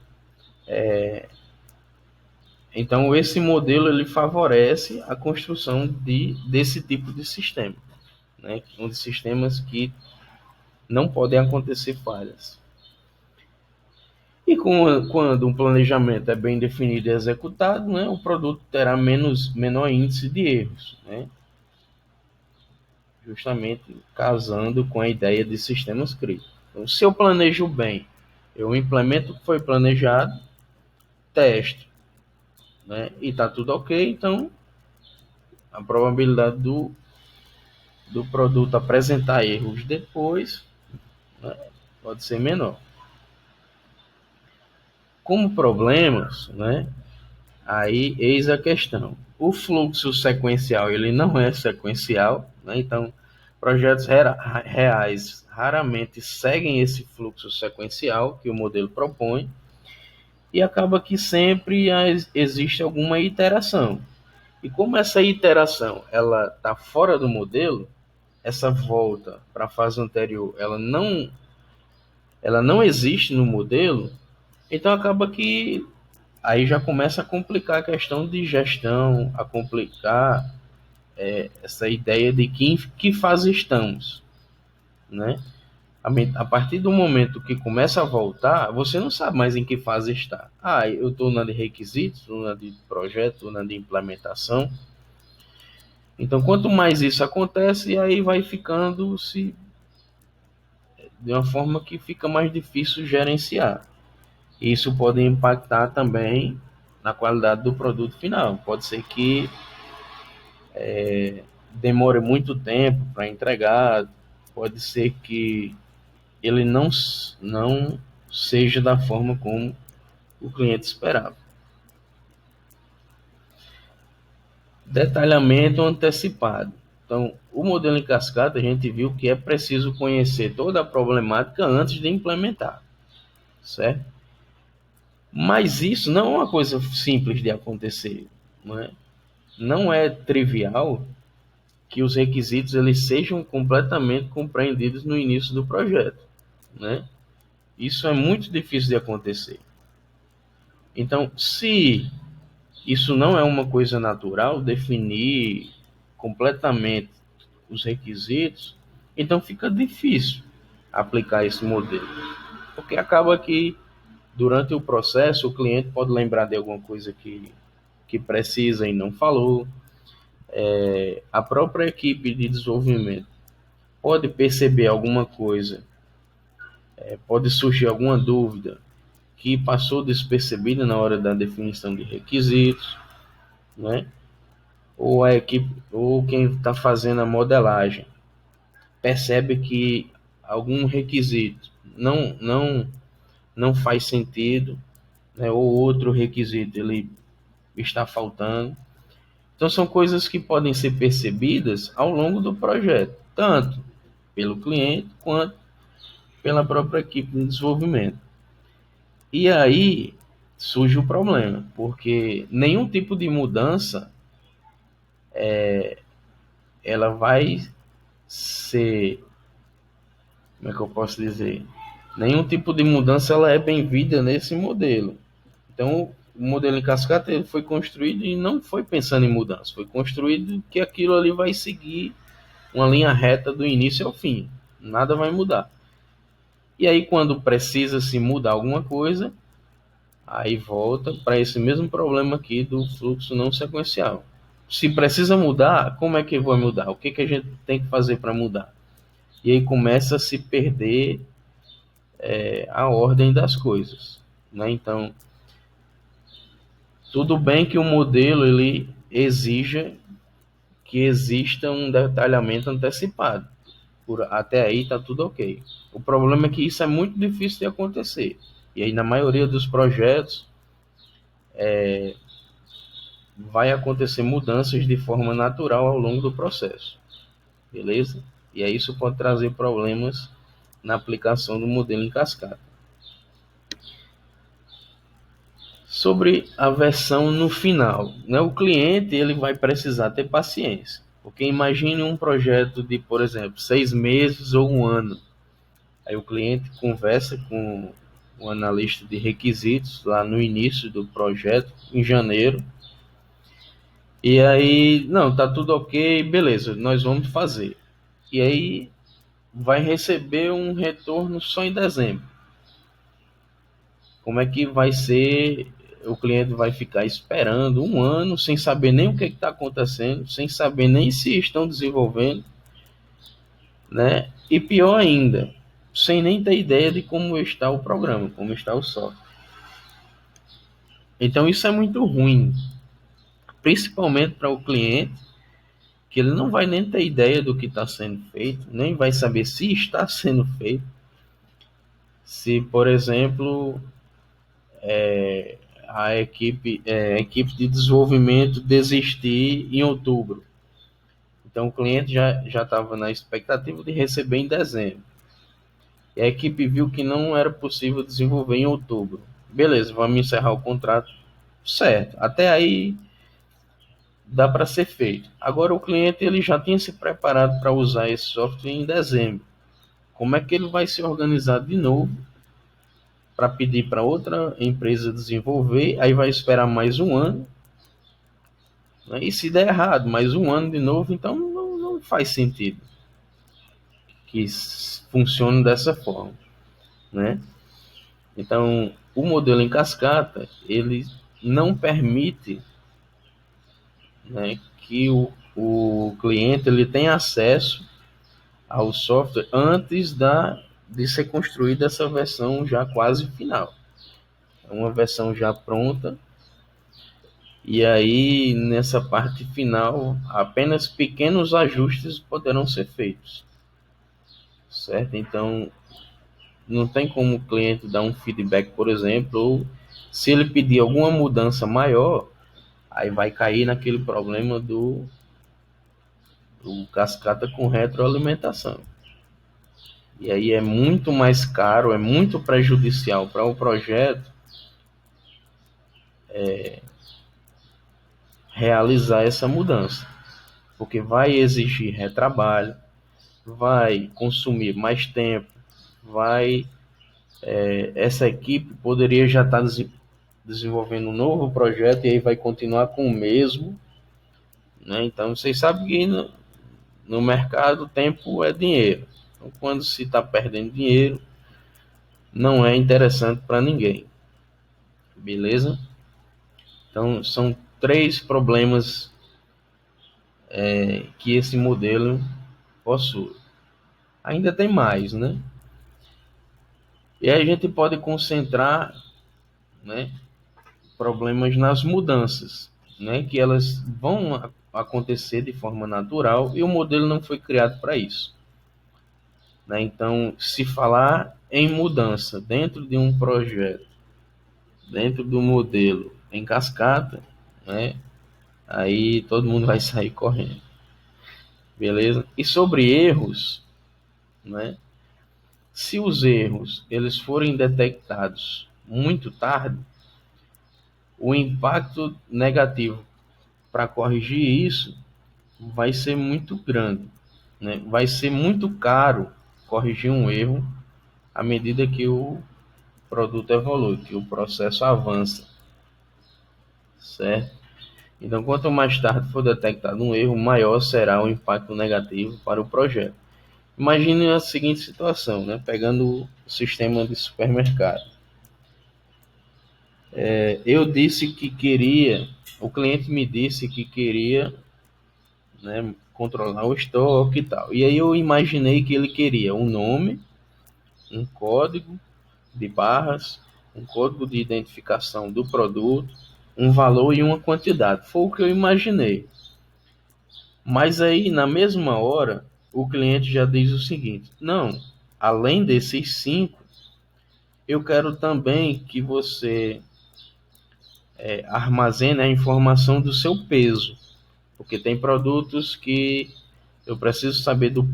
então esse modelo ele favorece a construção desse tipo de sistema, né? Um de sistemas que não podem acontecer falhas. E quando um planejamento é bem definido e executado, né, o produto terá menor índice de erros, né, justamente casando com a ideia de sistemas críticos. Então, se eu planejo bem, eu implemento o que foi planejado, testo, né, e está tudo ok, então a probabilidade do produto apresentar erros depois, né, pode ser menor. Como problemas, né, aí eis a questão. O fluxo sequencial ele não é sequencial, né, então projetos reais raramente seguem esse fluxo sequencial que o modelo propõe e acaba que sempre existe alguma iteração. E como essa iteração ela está fora do modelo, essa volta para a fase anterior ela não existe no modelo, então acaba que aí já começa a complicar a questão de gestão, a complicar essa ideia de que fase estamos, né? A partir do momento que começa a voltar, você não sabe mais em que fase está. Ah, eu estou na de requisitos, estou na de projeto, estou na de implementação. Então, quanto mais isso acontece, aí vai ficando se de uma forma que fica mais difícil gerenciar. Isso pode impactar também na qualidade do produto final. Pode ser que demore muito tempo para entregar, pode ser que ele não seja da forma como o cliente esperava. Detalhamento antecipado. Então, o modelo em cascata, a gente viu que é preciso conhecer toda a problemática antes de implementar, certo? Mas isso não é uma coisa simples de acontecer, não é? Não é trivial que os requisitos eles sejam completamente compreendidos no início do projeto, né? Isso é muito difícil de acontecer. Então, se isso não é uma coisa natural, definir completamente os requisitos, então fica difícil aplicar esse modelo, porque acaba que durante o processo o cliente pode lembrar de alguma coisa que precisa e não falou, a própria equipe de desenvolvimento pode perceber alguma coisa, pode surgir alguma dúvida que passou despercebida na hora da definição de requisitos, né? Ou a equipe, ou quem está fazendo a modelagem percebe que algum requisito não faz sentido, né? Ou outro requisito ele está faltando. Então são coisas que podem ser percebidas ao longo do projeto, tanto pelo cliente quanto pela própria equipe de desenvolvimento. E aí surge o problema, porque nenhum tipo de mudança ela vai ser, como é que eu posso dizer? Nenhum tipo de mudança ela é bem-vinda nesse modelo. Então, o modelo em cascata ele foi construído e não foi pensando em mudança, foi construído que aquilo ali vai seguir uma linha reta do início ao fim, nada vai mudar. E aí, quando precisa se mudar alguma coisa, aí volta para esse mesmo problema aqui do fluxo não sequencial. Se precisa mudar, como é que vai mudar? O que a gente tem que fazer para mudar? E aí começa a se perder a ordem das coisas, né? Então, tudo bem que o modelo ele exija que exista um detalhamento antecipado. Até aí está tudo ok. O problema é que isso é muito difícil de acontecer. E aí, na maioria dos projetos, vai acontecer mudanças de forma natural ao longo do processo. Beleza? E aí isso pode trazer problemas na aplicação do modelo em cascata. Sobre a versão no final, né? O cliente ele vai precisar ter paciência, porque imagine um projeto de, por exemplo, 6 meses ou um ano. Aí o cliente conversa com o analista de requisitos lá no início do projeto, em janeiro, e aí, não, tá tudo ok, beleza, nós vamos fazer. E aí vai receber um retorno só em dezembro. Como é que vai ser? O cliente vai ficar esperando um ano sem saber nem o que está acontecendo, sem saber nem se estão desenvolvendo, né? E pior ainda, sem nem ter ideia de como está o programa, como está o software. Então isso é muito ruim, principalmente para o cliente, que ele não vai nem ter ideia do que está sendo feito, nem vai saber se está sendo feito. Se, por exemplo, a equipe de desenvolvimento desistir em outubro. Então o cliente já estava na expectativa de receber em dezembro. E a equipe viu que não era possível desenvolver em outubro. Beleza, vamos encerrar o contrato. Certo, até aí dá para ser feito. Agora o cliente ele já tinha se preparado para usar esse software em dezembro. Como é que ele vai se organizar de novo para pedir para outra empresa desenvolver? Aí vai esperar mais um ano, né? E se der errado, mais um ano de novo, então não faz sentido que funcione dessa forma, né? Então, o modelo em cascata, ele não permite, né, que o cliente ele tenha acesso ao software antes de ser construída essa versão já quase final. É uma versão já pronta, e aí nessa parte final apenas pequenos ajustes poderão ser feitos, certo? Então não tem como o cliente dar um feedback, por exemplo, ou se ele pedir alguma mudança maior, aí vai cair naquele problema do cascata com retroalimentação. E aí é muito mais caro, é muito prejudicial para o projeto realizar essa mudança, porque vai exigir retrabalho, vai consumir mais tempo, essa equipe poderia já estar desenvolvendo um novo projeto e aí vai continuar com o mesmo, né? Então vocês sabem que no mercado tempo é dinheiro. Então, quando se está perdendo dinheiro, não é interessante para ninguém, beleza? Então são 3 problemas que esse modelo possui. Ainda tem mais, né? E aí a gente pode concentrar, né, problemas nas mudanças, né, que elas vão acontecer de forma natural e o modelo não foi criado para isso, né? Então, se falar em mudança dentro de um projeto, dentro do modelo em cascata, né, aí todo mundo vai sair correndo, beleza? E sobre erros, né? Se os erros eles forem detectados muito tarde, o impacto negativo para corrigir isso vai ser muito grande, né? Vai ser muito caro corrigir um erro à medida que o produto evolui, que o processo avança, certo? Então, quanto mais tarde for detectado um erro, maior será o impacto negativo para o projeto. Imagine a seguinte situação, né? Pegando o sistema de supermercado. Eu disse que queria, o cliente me disse que queria, né, controlar o estoque e tal. E aí eu imaginei que ele queria um nome, um código de barras, um código de identificação do produto, um valor e uma quantidade. Foi o que eu imaginei. Mas aí, na mesma hora, o cliente já diz o seguinte: não, além desses 5, eu quero também que você armazene a informação do seu peso, porque tem produtos que eu preciso saber do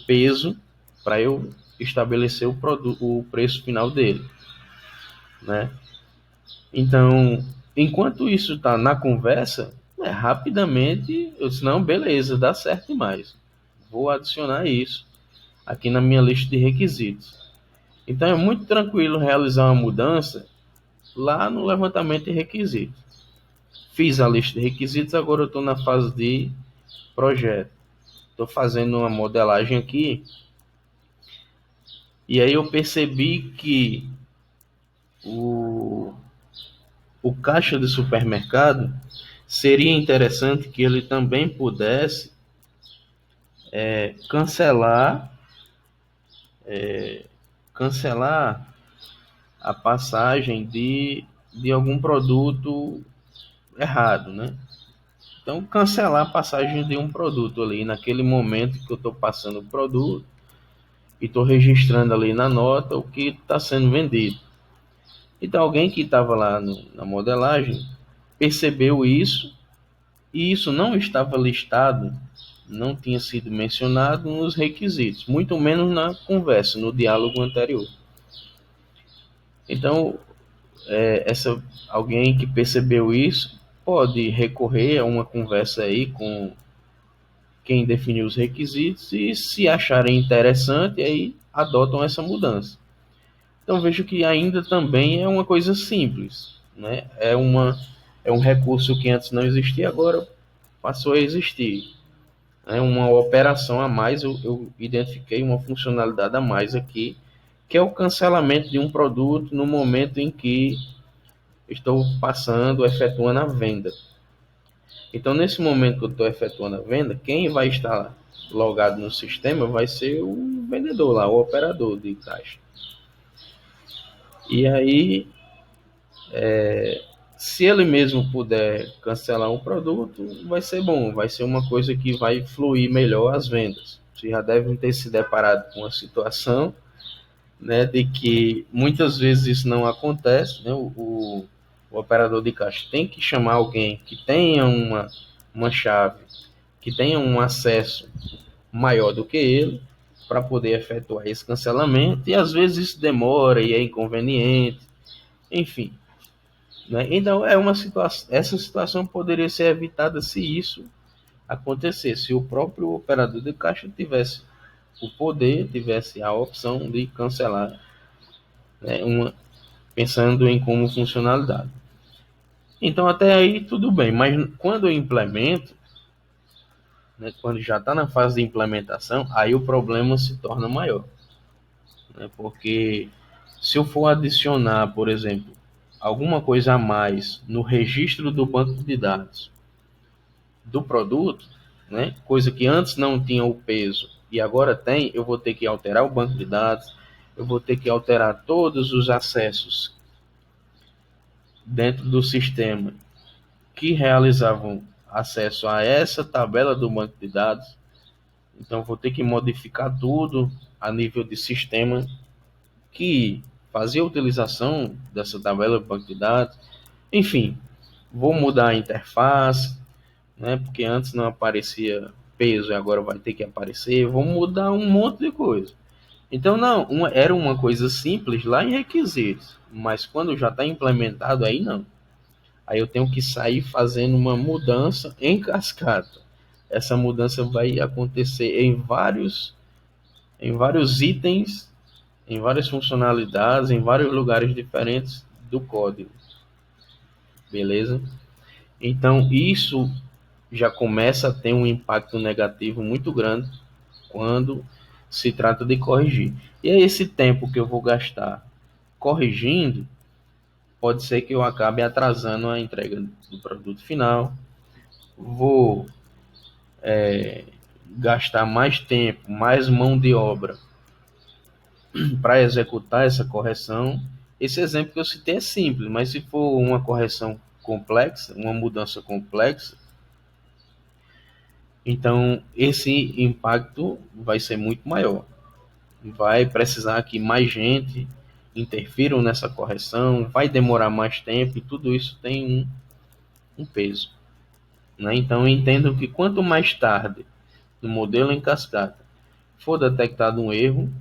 peso para eu estabelecer o preço final dele, né? Então, enquanto isso está na conversa, rapidamente eu disse, não, beleza, dá certo demais. Vou adicionar isso aqui na minha lista de requisitos. Então é muito tranquilo realizar uma mudança lá no levantamento de requisitos. Fiz a lista de requisitos, agora eu estou na fase de projeto. Estou fazendo uma modelagem aqui e aí eu percebi que o, o caixa de supermercado seria interessante que ele também pudesse cancelar cancelar a passagem de algum produto errado, né? Então, cancelar a passagem de um produto ali, naquele momento que eu estou passando o produto e estou registrando ali na nota o que está sendo vendido. Então, alguém que estava lá na modelagem percebeu isso e isso não estava listado, não tinha sido mencionado nos requisitos, muito menos na conversa, no diálogo anterior. Então, alguém que percebeu isso pode recorrer a uma conversa aí com quem definiu os requisitos e, se acharem interessante, aí adotam essa mudança. Então vejo que ainda também é uma coisa simples, né? É um recurso que antes não existia, agora passou a existir. É uma operação a mais, eu identifiquei uma funcionalidade a mais aqui, que é o cancelamento de um produto no momento em que estou efetuando a venda. Então, nesse momento que eu estou efetuando a venda, quem vai estar logado no sistema vai ser o vendedor lá, o operador de caixa. E aí, se ele mesmo puder cancelar um produto, vai ser bom, vai ser uma coisa que vai fluir melhor as vendas. Vocês já devem ter se deparado com a situação, né, de que muitas vezes isso não acontece, né, o operador de caixa tem que chamar alguém que tenha uma chave, que tenha um acesso maior do que ele, para poder efetuar esse cancelamento, e às vezes isso demora e é inconveniente, enfim. Né? Então, essa situação poderia ser evitada se isso acontecesse, se o próprio operador de caixa tivesse o poder, tivesse a opção de cancelar, né, pensando em como funcionalidade. Então, até aí tudo bem, mas quando eu implemento, né, quando já está na fase de implementação, aí o problema se torna maior. Né, porque se eu for adicionar, por exemplo, alguma coisa a mais no registro do banco de dados do produto, né, coisa que antes não tinha o peso e agora tem, eu vou ter que alterar o banco de dados, eu vou ter que alterar todos os acessos dentro do sistema que realizavam acesso a essa tabela do banco de dados. Então, vou ter que modificar tudo a nível de sistema que fazia a utilização dessa tabela do banco de dados. Enfim, vou mudar a interface, né, porque antes não aparecia peso e agora vai ter que aparecer. Vou mudar um monte de coisa. Então, não, era uma coisa simples lá em requisitos, mas quando já está implementado, aí não. Aí eu tenho que sair fazendo uma mudança em cascata. Essa mudança vai acontecer em vários itens, em várias funcionalidades, em vários lugares diferentes do código. Beleza? Então, isso já começa a ter um impacto negativo muito grande quando se trata de corrigir. E é esse tempo que eu vou gastar corrigindo, pode ser que eu acabe atrasando a entrega do produto final. Vou gastar mais tempo, mais mão de obra para executar essa correção. Esse exemplo que eu citei é simples, mas se for uma correção complexa, uma mudança complexa, então esse impacto vai ser muito maior. Vai precisar que mais gente interfiram nessa correção, vai demorar mais tempo e tudo isso tem um peso. Né? Então eu entendo que quanto mais tarde no modelo em cascata for detectado um erro,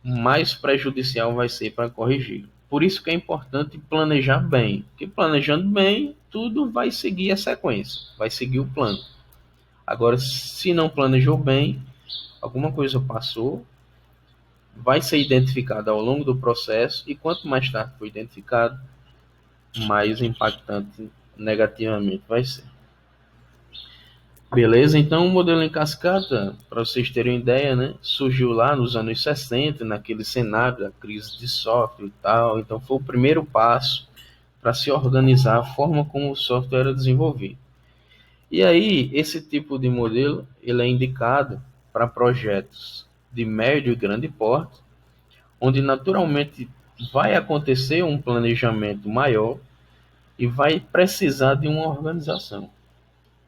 mais prejudicial vai ser para corrigir. Por isso que é importante planejar bem, porque planejando bem, tudo vai seguir a sequência, vai seguir o plano. Agora, se não planejou bem, alguma coisa passou, vai ser identificada ao longo do processo, e quanto mais tarde for identificado, mais impactante negativamente vai ser. Beleza? Então o modelo em cascata, para vocês terem uma ideia, né, surgiu lá nos anos 60, naquele cenário da crise de software e tal. Então foi o primeiro passo para se organizar a forma como o software era desenvolvido. E aí, esse tipo de modelo ele é indicado para projetos de médio e grande porte, onde naturalmente vai acontecer um planejamento maior e vai precisar de uma organização.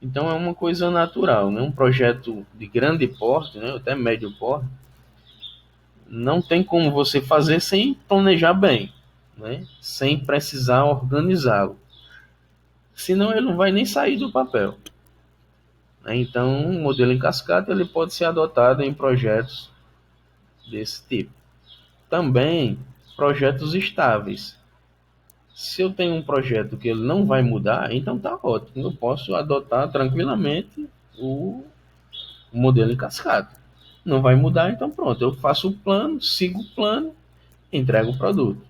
Então é uma coisa natural, né? Um projeto de grande porte, né? Até médio porte, não tem como você fazer sem planejar bem, né? Sem precisar organizá-lo. Senão ele não vai nem sair do papel, né? Então o modelo em cascata ele pode ser adotado em projetos desse tipo. Também projetos estáveis. Se eu tenho um projeto que ele não vai mudar, então tá ótimo. Eu posso adotar tranquilamente o modelo em cascata. Não vai mudar, então pronto. Eu faço o plano, sigo o plano, entrego o produto.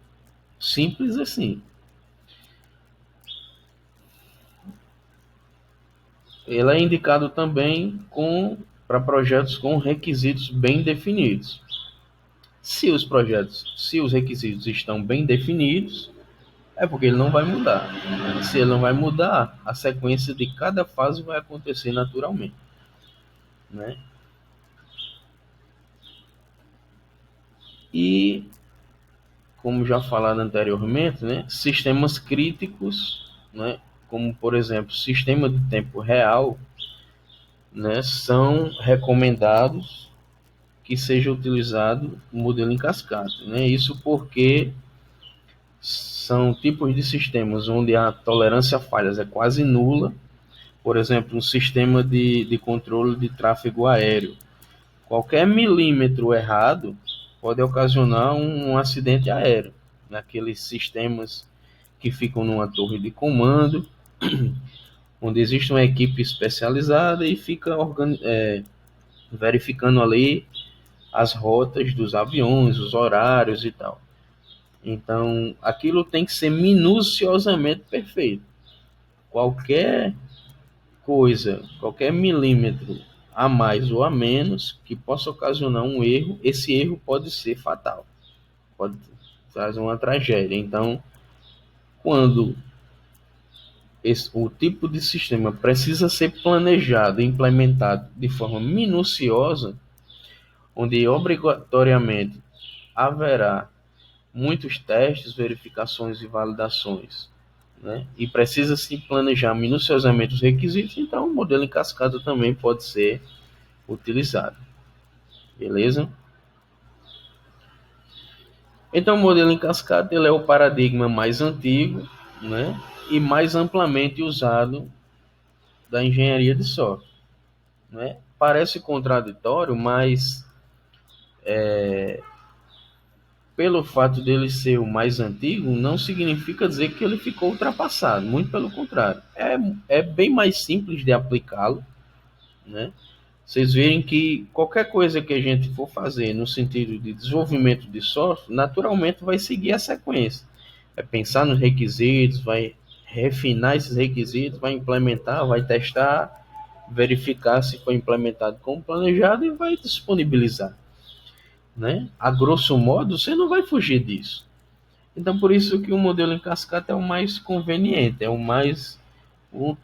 Simples assim. Ele é indicado também para projetos com requisitos bem definidos. Se os requisitos estão bem definidos, é porque ele não vai mudar. Se ele não vai mudar, a sequência de cada fase vai acontecer naturalmente, né? E, como já falado anteriormente, né, sistemas críticos, né, como por exemplo, sistema de tempo real, né, são recomendados que seja utilizado o modelo em cascata, né? Isso porque são tipos de sistemas onde a tolerância a falhas é quase nula. Por exemplo, um sistema de controle de tráfego aéreo. Qualquer milímetro errado pode ocasionar um acidente aéreo. Naqueles sistemas que ficam numa torre de comando, onde existe uma equipe especializada e fica verificando ali as rotas dos aviões, os horários e tal. Então, aquilo tem que ser minuciosamente perfeito. Qualquer coisa, qualquer milímetro a mais ou a menos que possa ocasionar um erro, esse erro pode ser fatal, pode trazer uma tragédia. Então, quando o tipo de sistema precisa ser planejado e implementado de forma minuciosa, onde obrigatoriamente haverá muitos testes, verificações e validações, né? E precisa se planejar minuciosamente os requisitos, então o modelo em cascata também pode ser utilizado. Beleza? Então o modelo em cascata ele é o paradigma mais antigo, né? E mais amplamente usado da engenharia de software, né? Parece contraditório, mas pelo fato dele ser o mais antigo, não significa dizer que ele ficou ultrapassado. Muito pelo contrário. É bem mais simples de aplicá-lo, né? Vocês verem que qualquer coisa que a gente for fazer no sentido de desenvolvimento de software, naturalmente vai seguir a sequência. É pensar nos requisitos, vai refinar esses requisitos, vai implementar, vai testar, verificar se foi implementado como planejado e vai disponibilizar, né? A grosso modo, você não vai fugir disso. Então, por isso que o modelo em cascata é o mais conveniente, é o mais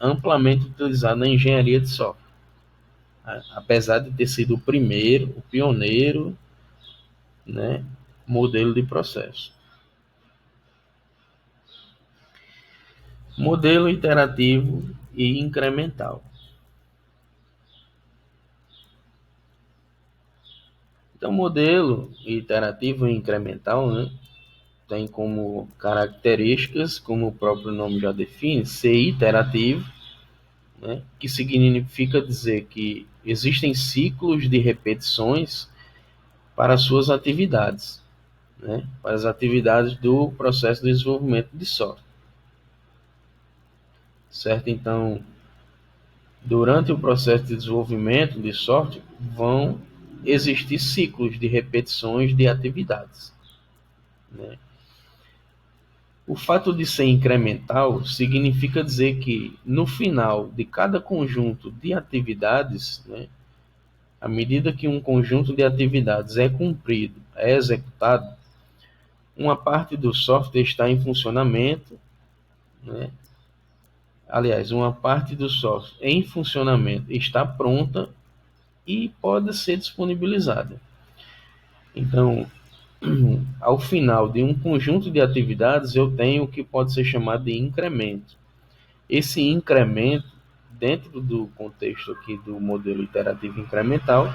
amplamente utilizado na engenharia de software. Apesar de ter sido o primeiro, o pioneiro, né, modelo de processo. Modelo iterativo e incremental. Então, modelo iterativo e incremental, né, tem como características, como o próprio nome já define, ser iterativo, né, que significa dizer que existem ciclos de repetições para as suas atividades, né, para as atividades do processo de desenvolvimento de software, certo? Então, durante o processo de desenvolvimento de software, vão existir ciclos de repetições de atividades, né? O fato de ser incremental significa dizer que, no final de cada conjunto de atividades, né, à medida que um conjunto de atividades é cumprido, é executado, uma parte do software está em funcionamento, né? Aliás, uma parte do software em funcionamento está pronta e pode ser disponibilizada. Então, ao final de um conjunto de atividades, eu tenho o que pode ser chamado de incremento. Esse incremento, dentro do contexto aqui do modelo iterativo incremental,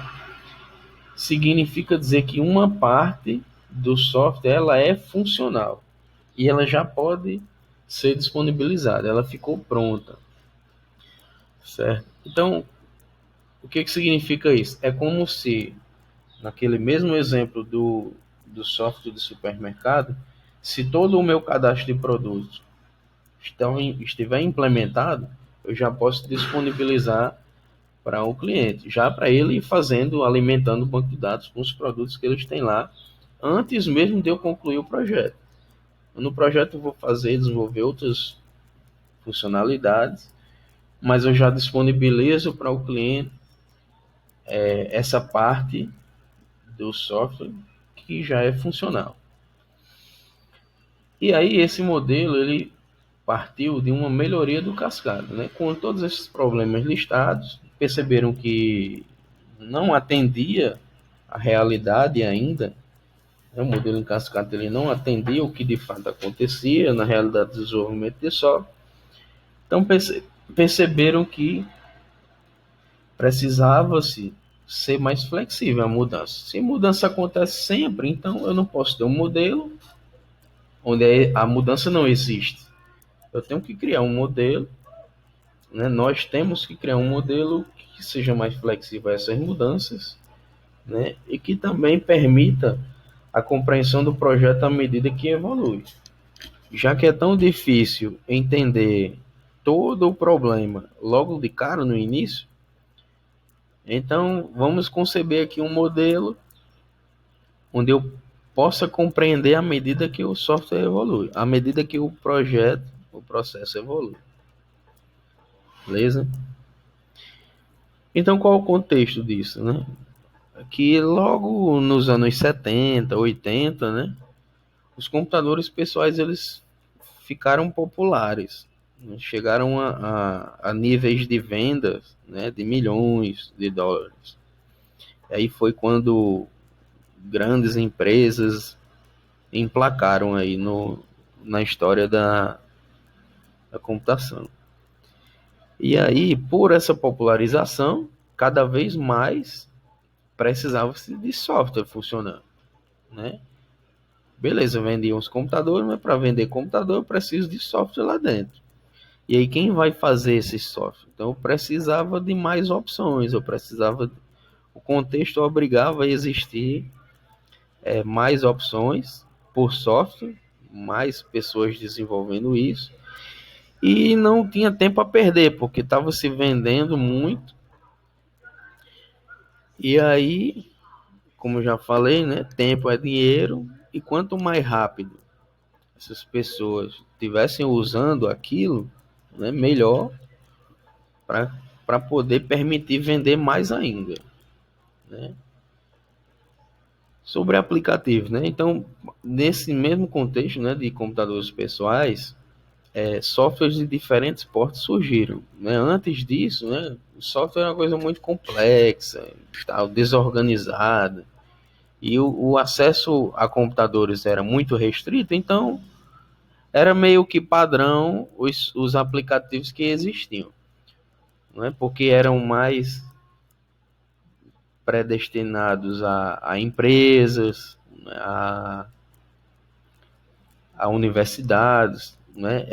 significa dizer que uma parte do software ela é funcional e ela já pode ser disponibilizada, ela ficou pronta, certo? Então, o que significa isso? É como se, naquele mesmo exemplo do software de supermercado, se todo o meu cadastro de produtos estiver implementado, eu já posso disponibilizar para o cliente, já para ele ir fazendo, alimentando o banco de dados com os produtos que eles têm lá, antes mesmo de eu concluir o projeto. No projeto eu vou desenvolver outras funcionalidades, mas eu já disponibilizo para o cliente essa parte do software que já é funcional. E aí esse modelo ele partiu de uma melhoria do cascado, né? Com todos esses problemas listados, perceberam que não atendia a realidade ainda, né? O modelo em cascata ele não atendia o que de fato acontecia na realidade do desenvolvimento de software. Então perceberam que precisava-se ser mais flexível a mudança. Se mudança acontece sempre, então eu não posso ter um modelo onde a mudança não existe. Eu tenho que criar um modelo, né? Nós temos que criar um modelo que seja mais flexível a essas mudanças, né? E que também permita a compreensão do projeto à medida que evolui. Já que é tão difícil entender todo o problema logo de cara no início, então vamos conceber aqui um modelo onde eu possa compreender à medida que o software evolui, à medida que o projeto, o processo evolui. Beleza? Então, qual é o contexto disso, né? Que logo nos anos 70, 80, né, os computadores pessoais eles ficaram populares, né? Chegaram a níveis de vendas, né, de milhões de dólares. E aí foi quando grandes empresas emplacaram aí na história da computação. E aí, por essa popularização, cada vez mais precisava-se de software funcionando, né? Beleza, vendia uns computadores, mas para vender computador eu preciso de software lá dentro. E aí quem vai fazer esse software? Então eu precisava de mais opções, o contexto obrigava a existir mais opções por software, mais pessoas desenvolvendo isso, e não tinha tempo a perder, porque estava se vendendo muito. E aí, como eu já falei, né, tempo é dinheiro, e quanto mais rápido essas pessoas estivessem usando aquilo, né, melhor para poder permitir vender mais ainda, né? Sobre aplicativos, né? Então, nesse mesmo contexto, né, de computadores pessoais, softwares de diferentes portes surgiram, né? Antes disso, né, o software era uma coisa muito complexa, tal, desorganizada, e o acesso a computadores era muito restrito, então era meio que padrão os aplicativos que existiam, né? Porque eram mais predestinados a empresas, a, a universidades, né?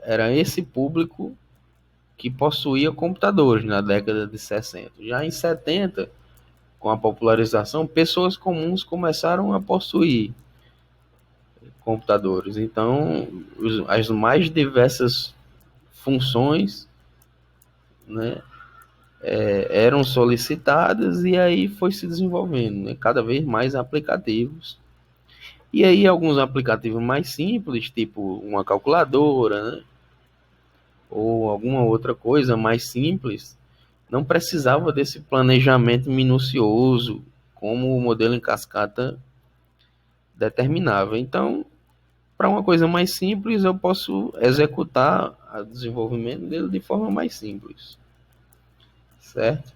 Era esse público que possuía computadores na década de 60. Já em 70, com a popularização, pessoas comuns começaram a possuir computadores. Então, as mais diversas funções, né, eram solicitadas, e aí foi se desenvolvendo, né, cada vez mais aplicativos. E aí alguns aplicativos mais simples, tipo uma calculadora, né, ou alguma outra coisa mais simples, não precisava desse planejamento minucioso como o modelo em cascata determinava. Então, para uma coisa mais simples, eu posso executar o desenvolvimento dele de forma mais simples, certo?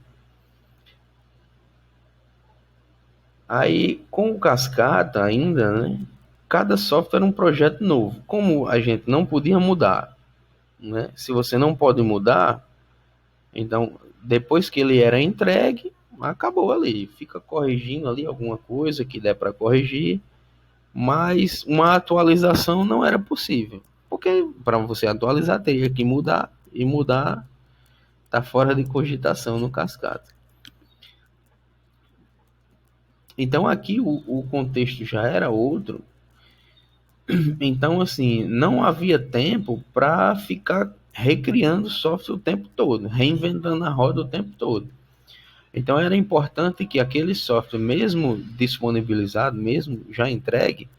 Aí, com o cascata ainda, né, cada software era um projeto novo. Como a gente não podia mudar, né? Se você não pode mudar, então depois que ele era entregue, acabou ali. Fica corrigindo ali alguma coisa que der para corrigir, mas uma atualização não era possível. Porque para você atualizar teria que mudar, e mudar está fora de cogitação no cascata. Então aqui o contexto já era outro. Então, assim, não havia tempo para ficar recriando software o tempo todo, reinventando a roda o tempo todo. Então, era importante que aquele software, mesmo disponibilizado, mesmo já entregue,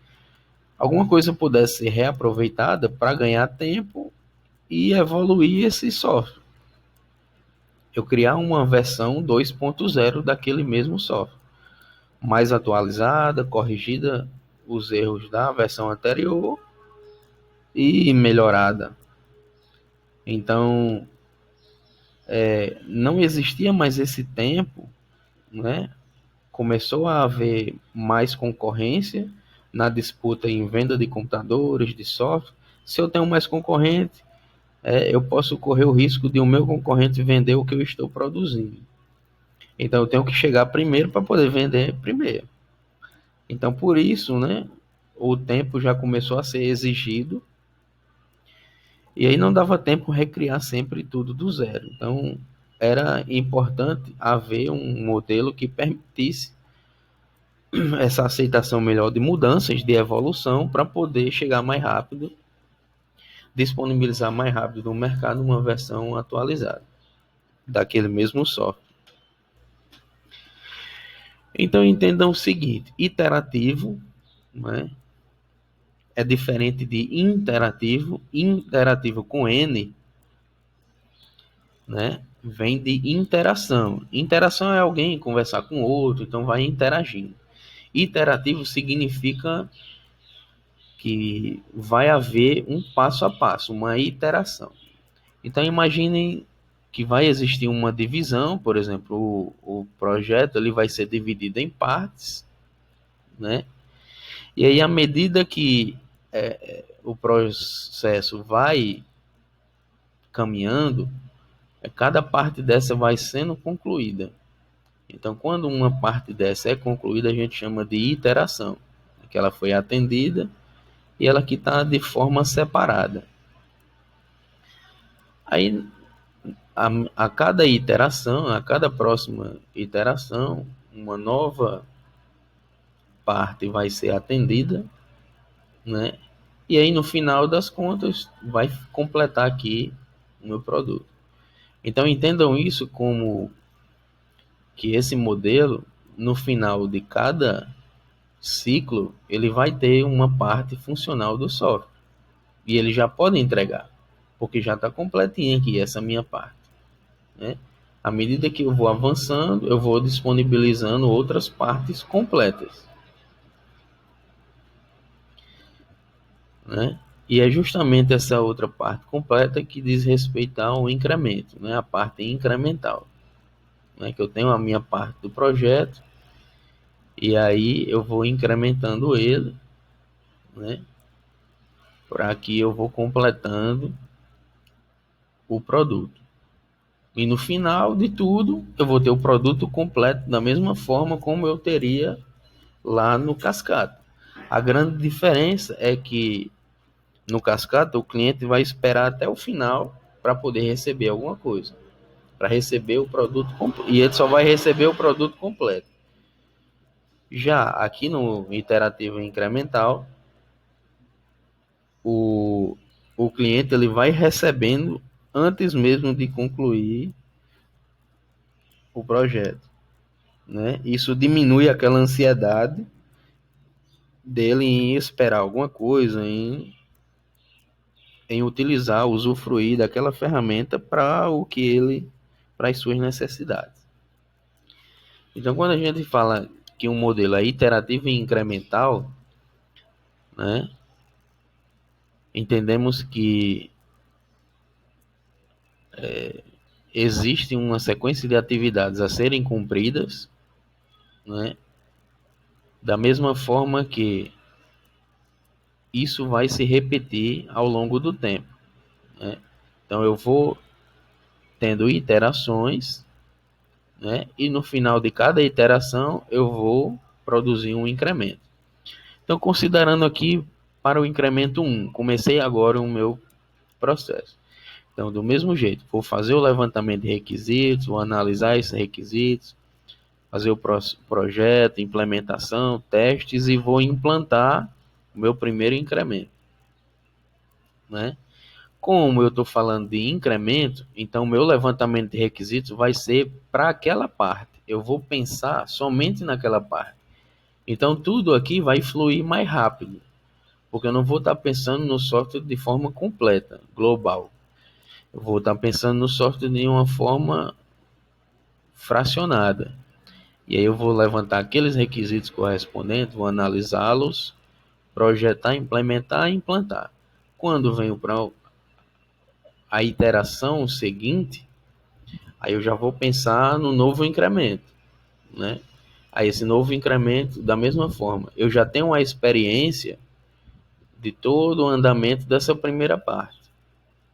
alguma coisa pudesse ser reaproveitada para ganhar tempo e evoluir esse software. Eu criar uma versão 2.0 daquele mesmo software, mais atualizada, corrigida os erros da versão anterior e melhorada. Então, não existia mais esse tempo, né? Começou a haver mais concorrência na disputa em venda de computadores, de software. Se eu tenho mais concorrente, eu posso correr o risco de o meu concorrente vender o que eu estou produzindo. Então, eu tenho que chegar primeiro para poder vender primeiro. Então, por isso, né, o tempo já começou a ser exigido, e aí não dava tempo recriar sempre tudo do zero. Então, era importante haver um modelo que permitisse essa aceitação melhor de mudanças, de evolução, para poder chegar mais rápido, disponibilizar mais rápido no mercado uma versão atualizada daquele mesmo software. Então entendam o seguinte: iterativo, né, é diferente de interativo. Interativo com N, né, vem de interação. Interação é alguém conversar com outro, então vai interagindo. Iterativo significa que vai haver um passo a passo, uma iteração. Então imaginem que vai existir uma divisão, por exemplo, o projeto ele vai ser dividido em partes, né? E aí à medida que o processo vai caminhando, cada parte dessa vai sendo concluída. Então, quando uma parte dessa é concluída, a gente chama de iteração, que ela foi atendida e ela que está de forma separada. Aí, a cada iteração, a cada próxima iteração, uma nova parte vai ser atendida, né? E aí, no final das contas, vai completar aqui o meu produto. Então, entendam isso como que esse modelo, no final de cada ciclo, ele vai ter uma parte funcional do software. E ele já pode entregar, porque já está completinha aqui essa minha parte, né? À medida que eu vou avançando, eu vou disponibilizando outras partes completas, né? E é justamente essa outra parte completa que diz respeito ao incremento, né? A parte incremental, né? Que eu tenho a minha parte do projeto e aí eu vou incrementando ele, né? Para que eu vou completando o produto. E no final de tudo, eu vou ter o produto completo da mesma forma como eu teria lá no cascata. A grande diferença é que no cascata o cliente vai esperar até o final para poder receber alguma coisa, para receber o produto e ele só vai receber o produto completo. Já aqui no iterativo incremental, o cliente ele vai recebendo antes mesmo de concluir o projeto, né? Isso diminui aquela ansiedade dele em esperar alguma coisa, em utilizar, usufruir daquela ferramenta para o que ele, para as suas necessidades. Então, quando a gente fala que um modelo é iterativo e incremental, né, entendemos que existe uma sequência de atividades a serem cumpridas, né, da mesma forma que isso vai se repetir ao longo do tempo, né? Então eu vou tendo iterações, né, e no final de cada iteração eu vou produzir um incremento. Então, considerando aqui para o incremento 1, comecei agora o meu processo. Então, do mesmo jeito, vou fazer o levantamento de requisitos, vou analisar esses requisitos, fazer o projeto, implementação, testes e vou implantar o meu primeiro incremento, né? Como eu estou falando de incremento, então o meu levantamento de requisitos vai ser para aquela parte. Eu vou pensar somente naquela parte. Então tudo aqui vai fluir mais rápido, porque eu não vou estar pensando no software de forma completa, global. Eu vou estar pensando no software de uma forma fracionada. E aí eu vou levantar aqueles requisitos correspondentes, vou analisá-los, projetar, implementar e implantar. Quando venho para a iteração seguinte, aí eu já vou pensar no novo incremento, né? Aí esse novo incremento, da mesma forma, eu já tenho a experiência de todo o andamento dessa primeira parte,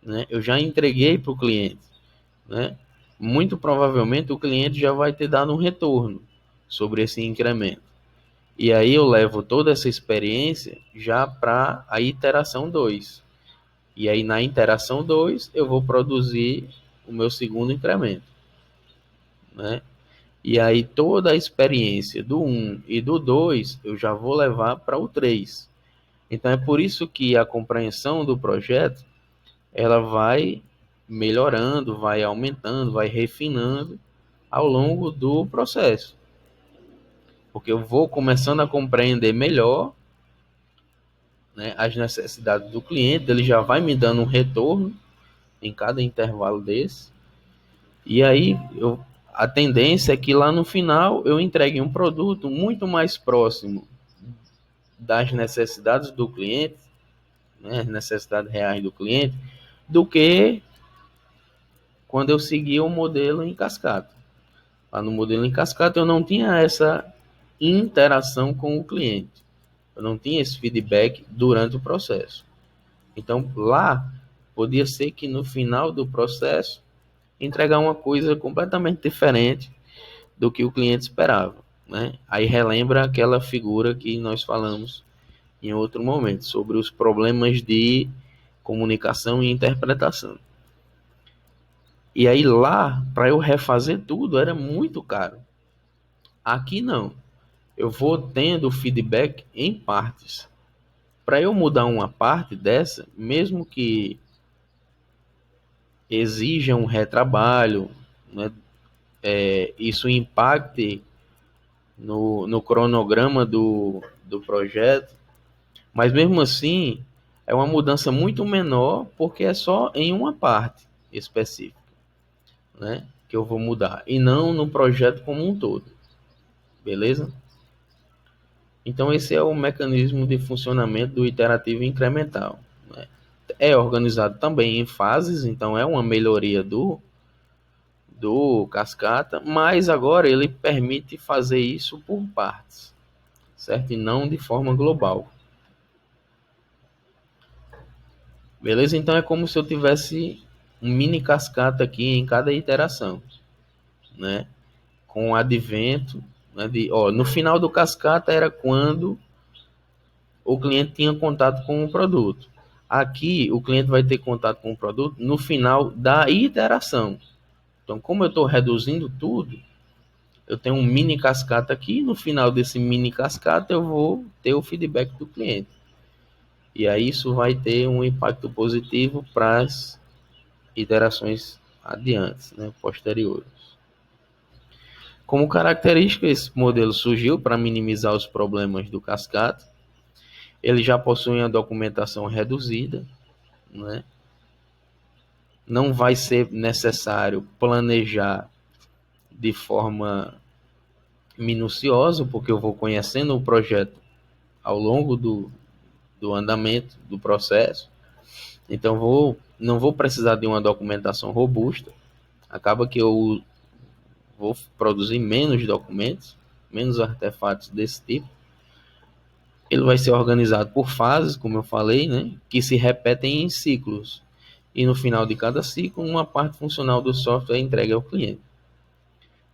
né? Eu já entreguei para o cliente, né? Muito provavelmente o cliente já vai ter dado um retorno sobre esse incremento. E aí eu levo toda essa experiência já para a iteração 2. E aí na interação 2 eu vou produzir o meu segundo incremento, né? E aí toda a experiência do 1 e do 2 eu já vou levar para o 3. Então é por isso que a compreensão do projeto ela vai melhorando, vai aumentando, vai refinando ao longo do processo. Porque eu vou começando a compreender melhor, né, as necessidades do cliente, ele já vai me dando um retorno em cada intervalo desse. E aí a tendência é que lá no final eu entregue um produto muito mais próximo das necessidades do cliente, né, as necessidades reais do cliente, do que quando eu segui o modelo em cascata. Lá no modelo em cascata eu não tinha essa interação com o cliente. Eu não tinha esse feedback durante o processo. Então lá podia ser que no final do processo entregar uma coisa completamente diferente do que o cliente esperava, né? Aí relembra aquela figura que nós falamos em outro momento sobre os problemas de comunicação e interpretação. E aí lá, para eu refazer tudo, era muito caro. Aqui não. Eu vou tendo feedback em partes. Para eu mudar uma parte dessa, mesmo que exija um retrabalho, né, isso impacte no cronograma do projeto, mas mesmo assim é uma mudança muito menor porque é só em uma parte específica, né, que eu vou mudar e não no projeto como um todo, beleza? Então esse é o mecanismo de funcionamento do iterativo incremental, né? É organizado também em fases, então é uma melhoria do cascata, mas agora ele permite fazer isso por partes, certo? E não de forma global. Beleza? Então é como se eu tivesse um mini cascata aqui em cada iteração, né? Com o advento, né, no final do cascata era quando o cliente tinha contato com o produto. Aqui, o cliente vai ter contato com o produto no final da iteração. Então, como eu estou reduzindo tudo, eu tenho um mini cascata aqui, e no final desse mini cascata eu vou ter o feedback do cliente. E aí isso vai ter um impacto positivo para as iterações adiante, né, posteriores. Como característica, esse modelo surgiu para minimizar os problemas do cascata. Ele já possui uma documentação reduzida, né? Não vai ser necessário planejar de forma minuciosa, porque eu vou conhecendo o projeto ao longo do andamento do processo. Então não vou precisar de uma documentação robusta. Acaba que eu vou produzir menos documentos, menos artefatos desse tipo. Ele vai ser organizado por fases, como eu falei, né, que se repetem em ciclos. E no final de cada ciclo, uma parte funcional do software é entregue ao cliente.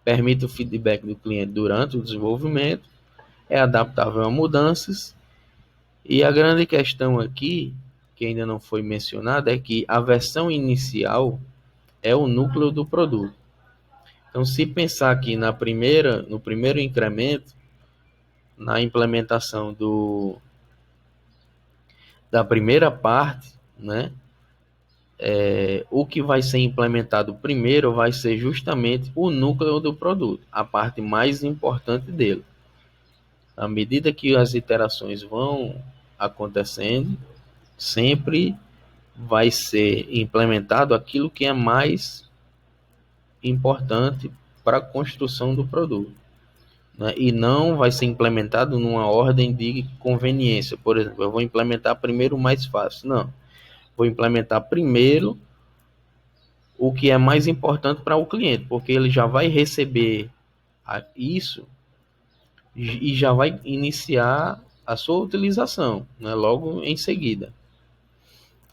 Permite o feedback do cliente durante o desenvolvimento, é adaptável a mudanças. E a grande questão aqui, que ainda não foi mencionada, é que a versão inicial é o núcleo do produto. Então, se pensar aqui no primeiro incremento, na implementação da primeira parte, né, o que vai ser implementado primeiro vai ser justamente o núcleo do produto, a parte mais importante dele. À medida que as iterações vão acontecendo, sempre vai ser implementado aquilo que é mais importante para a construção do produto, né? E não vai ser implementado numa ordem de conveniência. Por exemplo, eu vou implementar primeiro o mais fácil. Não, vou implementar primeiro o que é mais importante para o cliente, porque ele já vai receber isso e já vai iniciar a sua utilização, né, logo em seguida.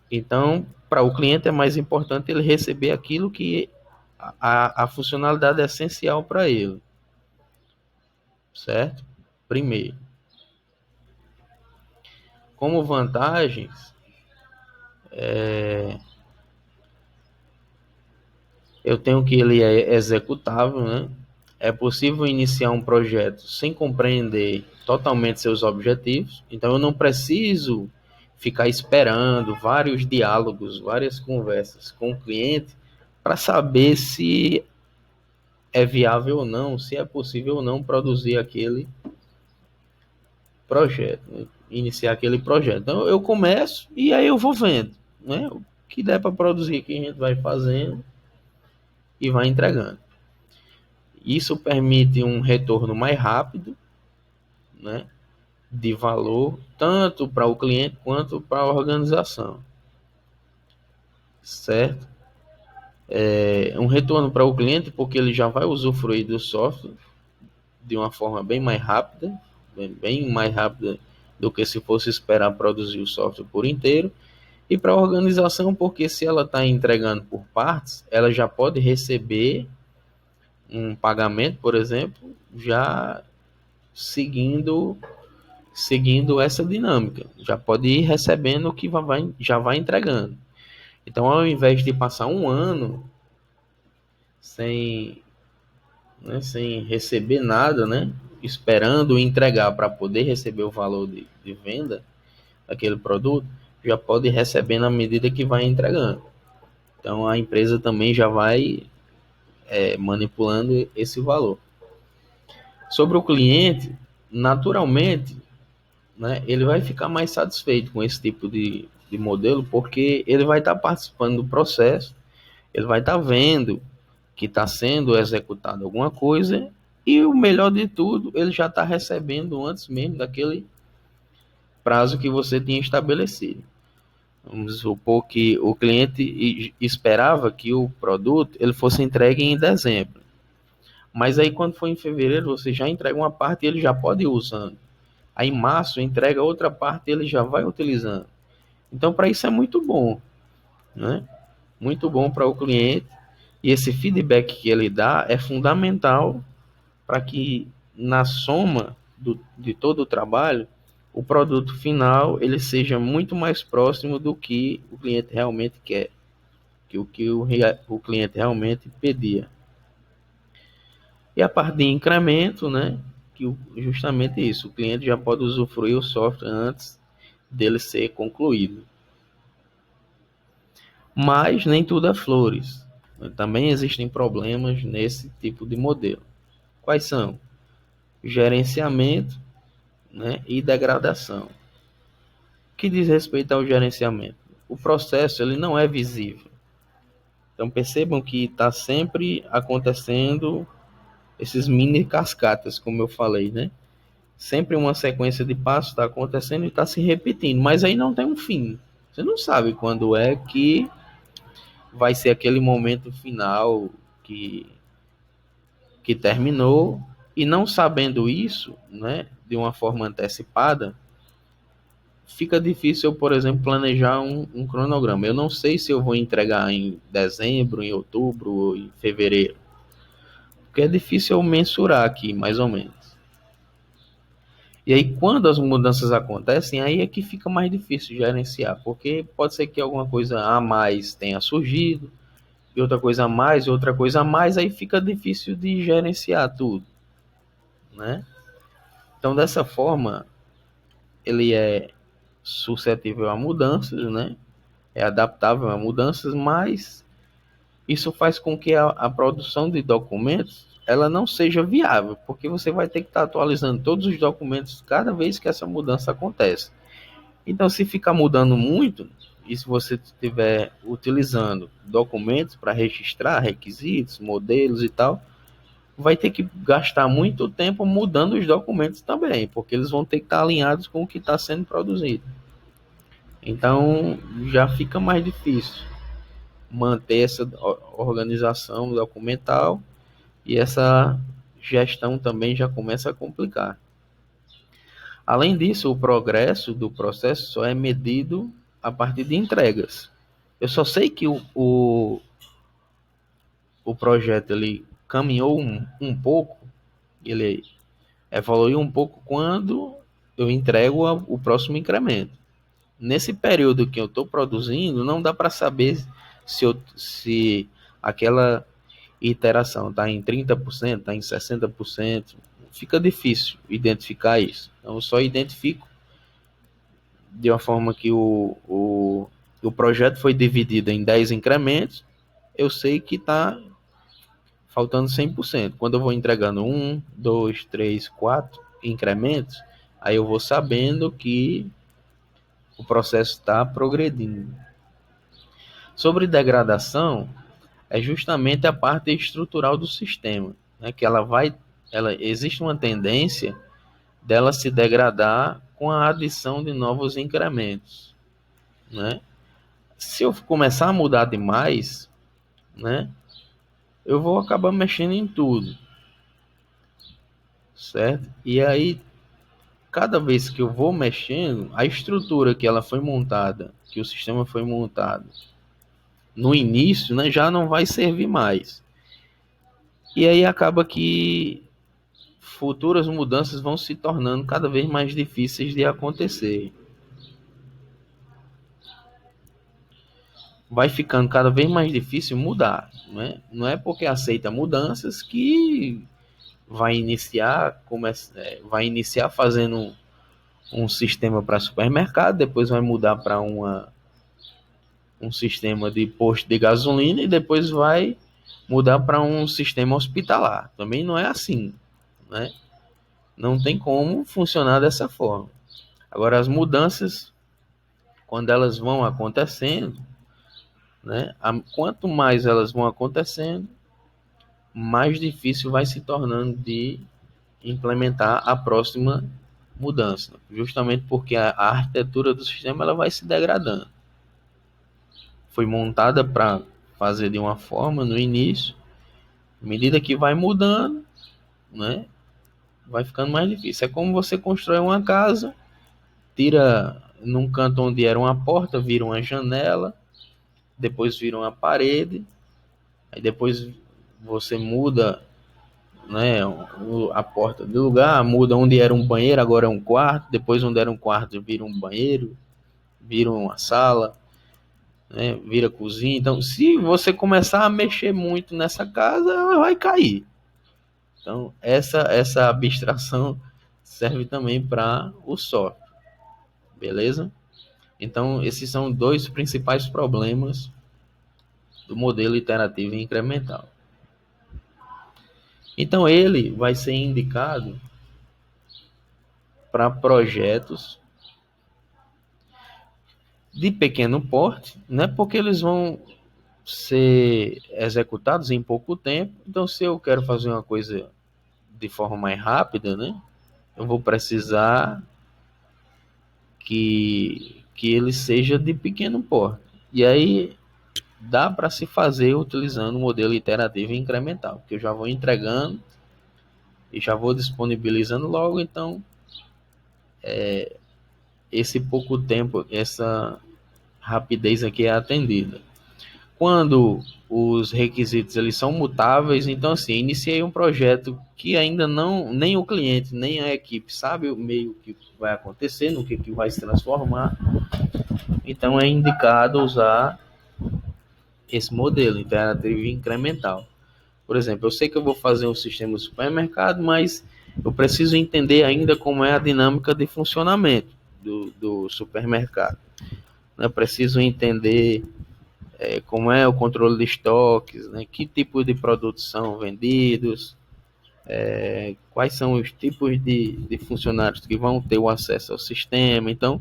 Então, para o cliente é mais importante ele receber aquilo que a funcionalidade é essencial para ele, certo? Primeiro, como vantagens, eu tenho que ele é executável, né? É possível iniciar um projeto sem compreender totalmente seus objetivos, então eu não preciso ficar esperando vários diálogos, várias conversas com o cliente para saber se é viável ou não, se é possível ou não produzir aquele projeto, né? Iniciar aquele projeto. Então eu começo e aí eu vou vendo, né? O que der para produzir aqui a gente vai fazendo e vai entregando. Isso permite um retorno mais rápido, né, de valor, tanto para o cliente quanto para a organização, certo? É um retorno para o cliente porque ele já vai usufruir do software de uma forma bem mais rápida, bem mais rápida do que se fosse esperar produzir o software por inteiro. E para a organização, porque se ela está entregando por partes, ela já pode receber um pagamento, por exemplo, já seguindo essa dinâmica. Já pode ir recebendo o que já vai entregando. Então, ao invés de passar um ano sem, né, sem receber nada, né, esperando entregar para poder receber o valor de venda daquele produto, já pode ir recebendo à medida que vai entregando. Então, a empresa também já vai manipulando esse valor. Sobre o cliente, naturalmente, né, ele vai ficar mais satisfeito com esse tipo de modelo, porque ele vai estar participando do processo, ele vai estar vendo que está sendo executado alguma coisa, e o melhor de tudo, ele já está recebendo antes mesmo daquele prazo que você tinha estabelecido. Vamos supor que o cliente esperava que o produto ele fosse entregue em dezembro. Mas aí quando for em fevereiro, você já entrega uma parte e ele já pode ir usando. Aí em março entrega outra parte e ele já vai utilizando. Então para isso é muito bom, né? Muito bom para o cliente. E esse feedback que ele dá é fundamental para que na soma de todo o trabalho o produto final ele seja muito mais próximo do que o cliente realmente quer, que o cliente realmente pedia. E a parte de incremento, né, que justamente isso, o cliente já pode usufruir o software antes dele ser concluído. Mas nem tudo é flores. Também existem problemas nesse tipo de modelo. Quais são? Gerenciamento, né, e degradação. O que diz respeito ao gerenciamento? O processo ele não é visível. Então percebam que está sempre acontecendo esses mini cascatas, como eu falei, né? Sempre uma sequência de passos está acontecendo e está se repetindo, mas aí não tem um fim. Você não sabe quando é que vai ser aquele momento final que, que terminou, e não sabendo isso, né, de uma forma antecipada, fica difícil eu, por exemplo, planejar um cronograma. Eu não sei se eu vou entregar em dezembro, em outubro ou em fevereiro, porque é difícil eu mensurar aqui, mais ou menos. E aí, quando as mudanças acontecem, aí é que fica mais difícil gerenciar, porque pode ser que alguma coisa a mais tenha surgido, e outra coisa a mais, e outra coisa a mais, aí fica difícil de gerenciar tudo, né? Então, dessa forma, ele é suscetível a mudanças, né? É adaptável a mudanças, mas isso faz com que a produção de documentos ela não seja viável, porque você vai ter que estar atualizando todos os documentos cada vez que essa mudança acontece. Então, se ficar mudando muito, e se você estiver utilizando documentos para registrar requisitos, modelos e tal, vai ter que gastar muito tempo mudando os documentos também, porque eles vão ter que estar alinhados com o que está sendo produzido. Então, já fica mais difícil manter essa organização documental, e essa gestão também já começa a complicar. Além disso, o progresso do processo só é medido a partir de entregas. Eu só sei que o projeto ele caminhou um pouco, ele evoluiu um pouco quando eu entrego o próximo incremento. Nesse período que eu estou produzindo, não dá para saber se aquela iteração está em 30%, está em 60%. Fica difícil identificar isso. Então, eu só identifico de uma forma que o projeto foi dividido em 10 incrementos, eu sei que está faltando 100%. Quando eu vou entregando 1, 2, 3, 4 incrementos, aí eu vou sabendo que o processo está progredindo. Sobre degradação, é justamente a parte estrutural do sistema, né, que existe uma tendência dela se degradar com a adição de novos incrementos, né? Se eu começar a mudar demais, né, eu vou acabar mexendo em tudo, certo? E aí, cada vez que eu vou mexendo, a estrutura que ela foi montada, que o sistema foi montado no início, né, já não vai servir mais. E aí acaba que futuras mudanças vão se tornando cada vez mais difíceis de acontecer. Vai ficando cada vez mais difícil mudar, né? Não é porque aceita mudanças que vai iniciar fazendo um sistema para supermercado, depois vai mudar para um sistema de posto de gasolina e depois vai mudar para um sistema hospitalar. Também não é assim, né? Não tem como funcionar dessa forma. Agora, as mudanças, quando elas vão acontecendo, né, quanto mais elas vão acontecendo, mais difícil vai se tornando de implementar a próxima mudança, justamente porque a arquitetura do sistema ela vai se degradando. Foi montada para fazer de uma forma no início, à medida que vai mudando, né, vai ficando mais difícil. É como você constrói uma casa, tira num canto onde era uma porta, vira uma janela, depois vira uma parede, aí depois você muda né, a porta do lugar, muda onde era um banheiro, agora é um quarto, depois onde era um quarto vira um banheiro, vira uma sala, né, vira cozinha. Então, se você começar a mexer muito nessa casa, ela vai cair. Então, essa abstração serve também para o software, beleza? Então, esses são dois principais problemas do modelo iterativo e incremental. Então, ele vai ser indicado para projetos de pequeno porte, né? Porque eles vão ser executados em pouco tempo. Então, se eu quero fazer uma coisa de forma mais rápida, né? Eu vou precisar que ele seja de pequeno porte. E aí dá para se fazer utilizando o modelo iterativo e incremental, que eu já vou entregando e já vou disponibilizando logo. Então, esse pouco tempo, essa rapidez aqui é atendida. Quando os requisitos eles são mutáveis, então assim, iniciei um projeto que ainda não, nem o cliente, nem a equipe sabe o meio que vai acontecer, no que vai se transformar, então é indicado usar esse modelo interativo e incremental. Por exemplo, eu sei que eu vou fazer um sistema de supermercado, mas eu preciso entender ainda como é a dinâmica de funcionamento do supermercado. Eu preciso entender como é o controle de estoques, né? Que tipo de produtos são vendidos, quais são os tipos de funcionários que vão ter o acesso ao sistema. Então,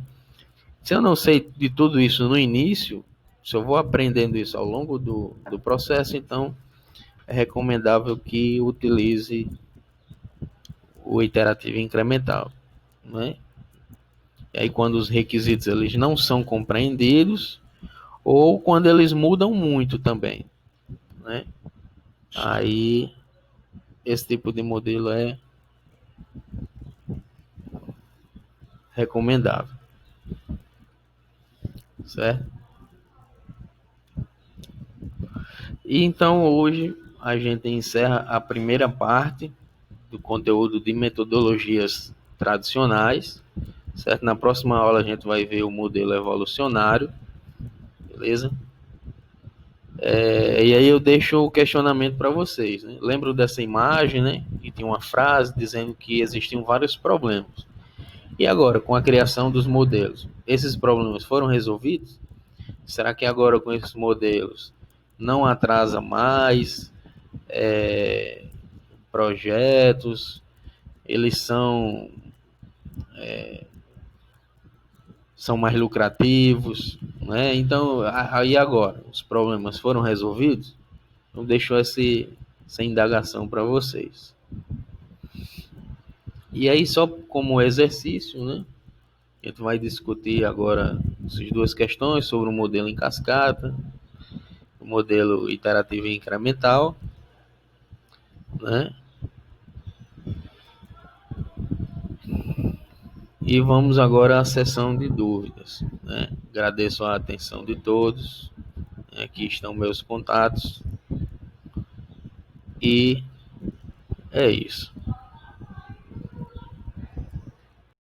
se eu não sei de tudo isso no início, se eu vou aprendendo isso ao longo do processo, então é recomendável que utilize o iterativo incremental, né? E aí quando os requisitos eles não são compreendidos ou quando eles mudam muito também, né? Aí esse tipo de modelo é recomendável, certo? E então hoje a gente encerra a primeira parte do conteúdo de metodologias tradicionais, certo? Na próxima aula a gente vai ver o modelo evolucionário, beleza? E aí eu deixo o questionamento para vocês, né? Lembro dessa imagem, né? Que tinha uma frase dizendo que existiam vários problemas. E agora, com a criação dos modelos, esses problemas foram resolvidos? Será que agora com esses modelos não atrasa mais projetos? Eles são mais lucrativos, né? Então, aí agora, os problemas foram resolvidos? Eu deixo essa indagação para vocês. E aí, só como exercício, né? A gente vai discutir agora essas duas questões sobre o modelo em cascata, o modelo iterativo e incremental, né? E vamos agora à sessão de dúvidas, né? Agradeço a atenção de todos. Aqui estão meus contatos. E é isso.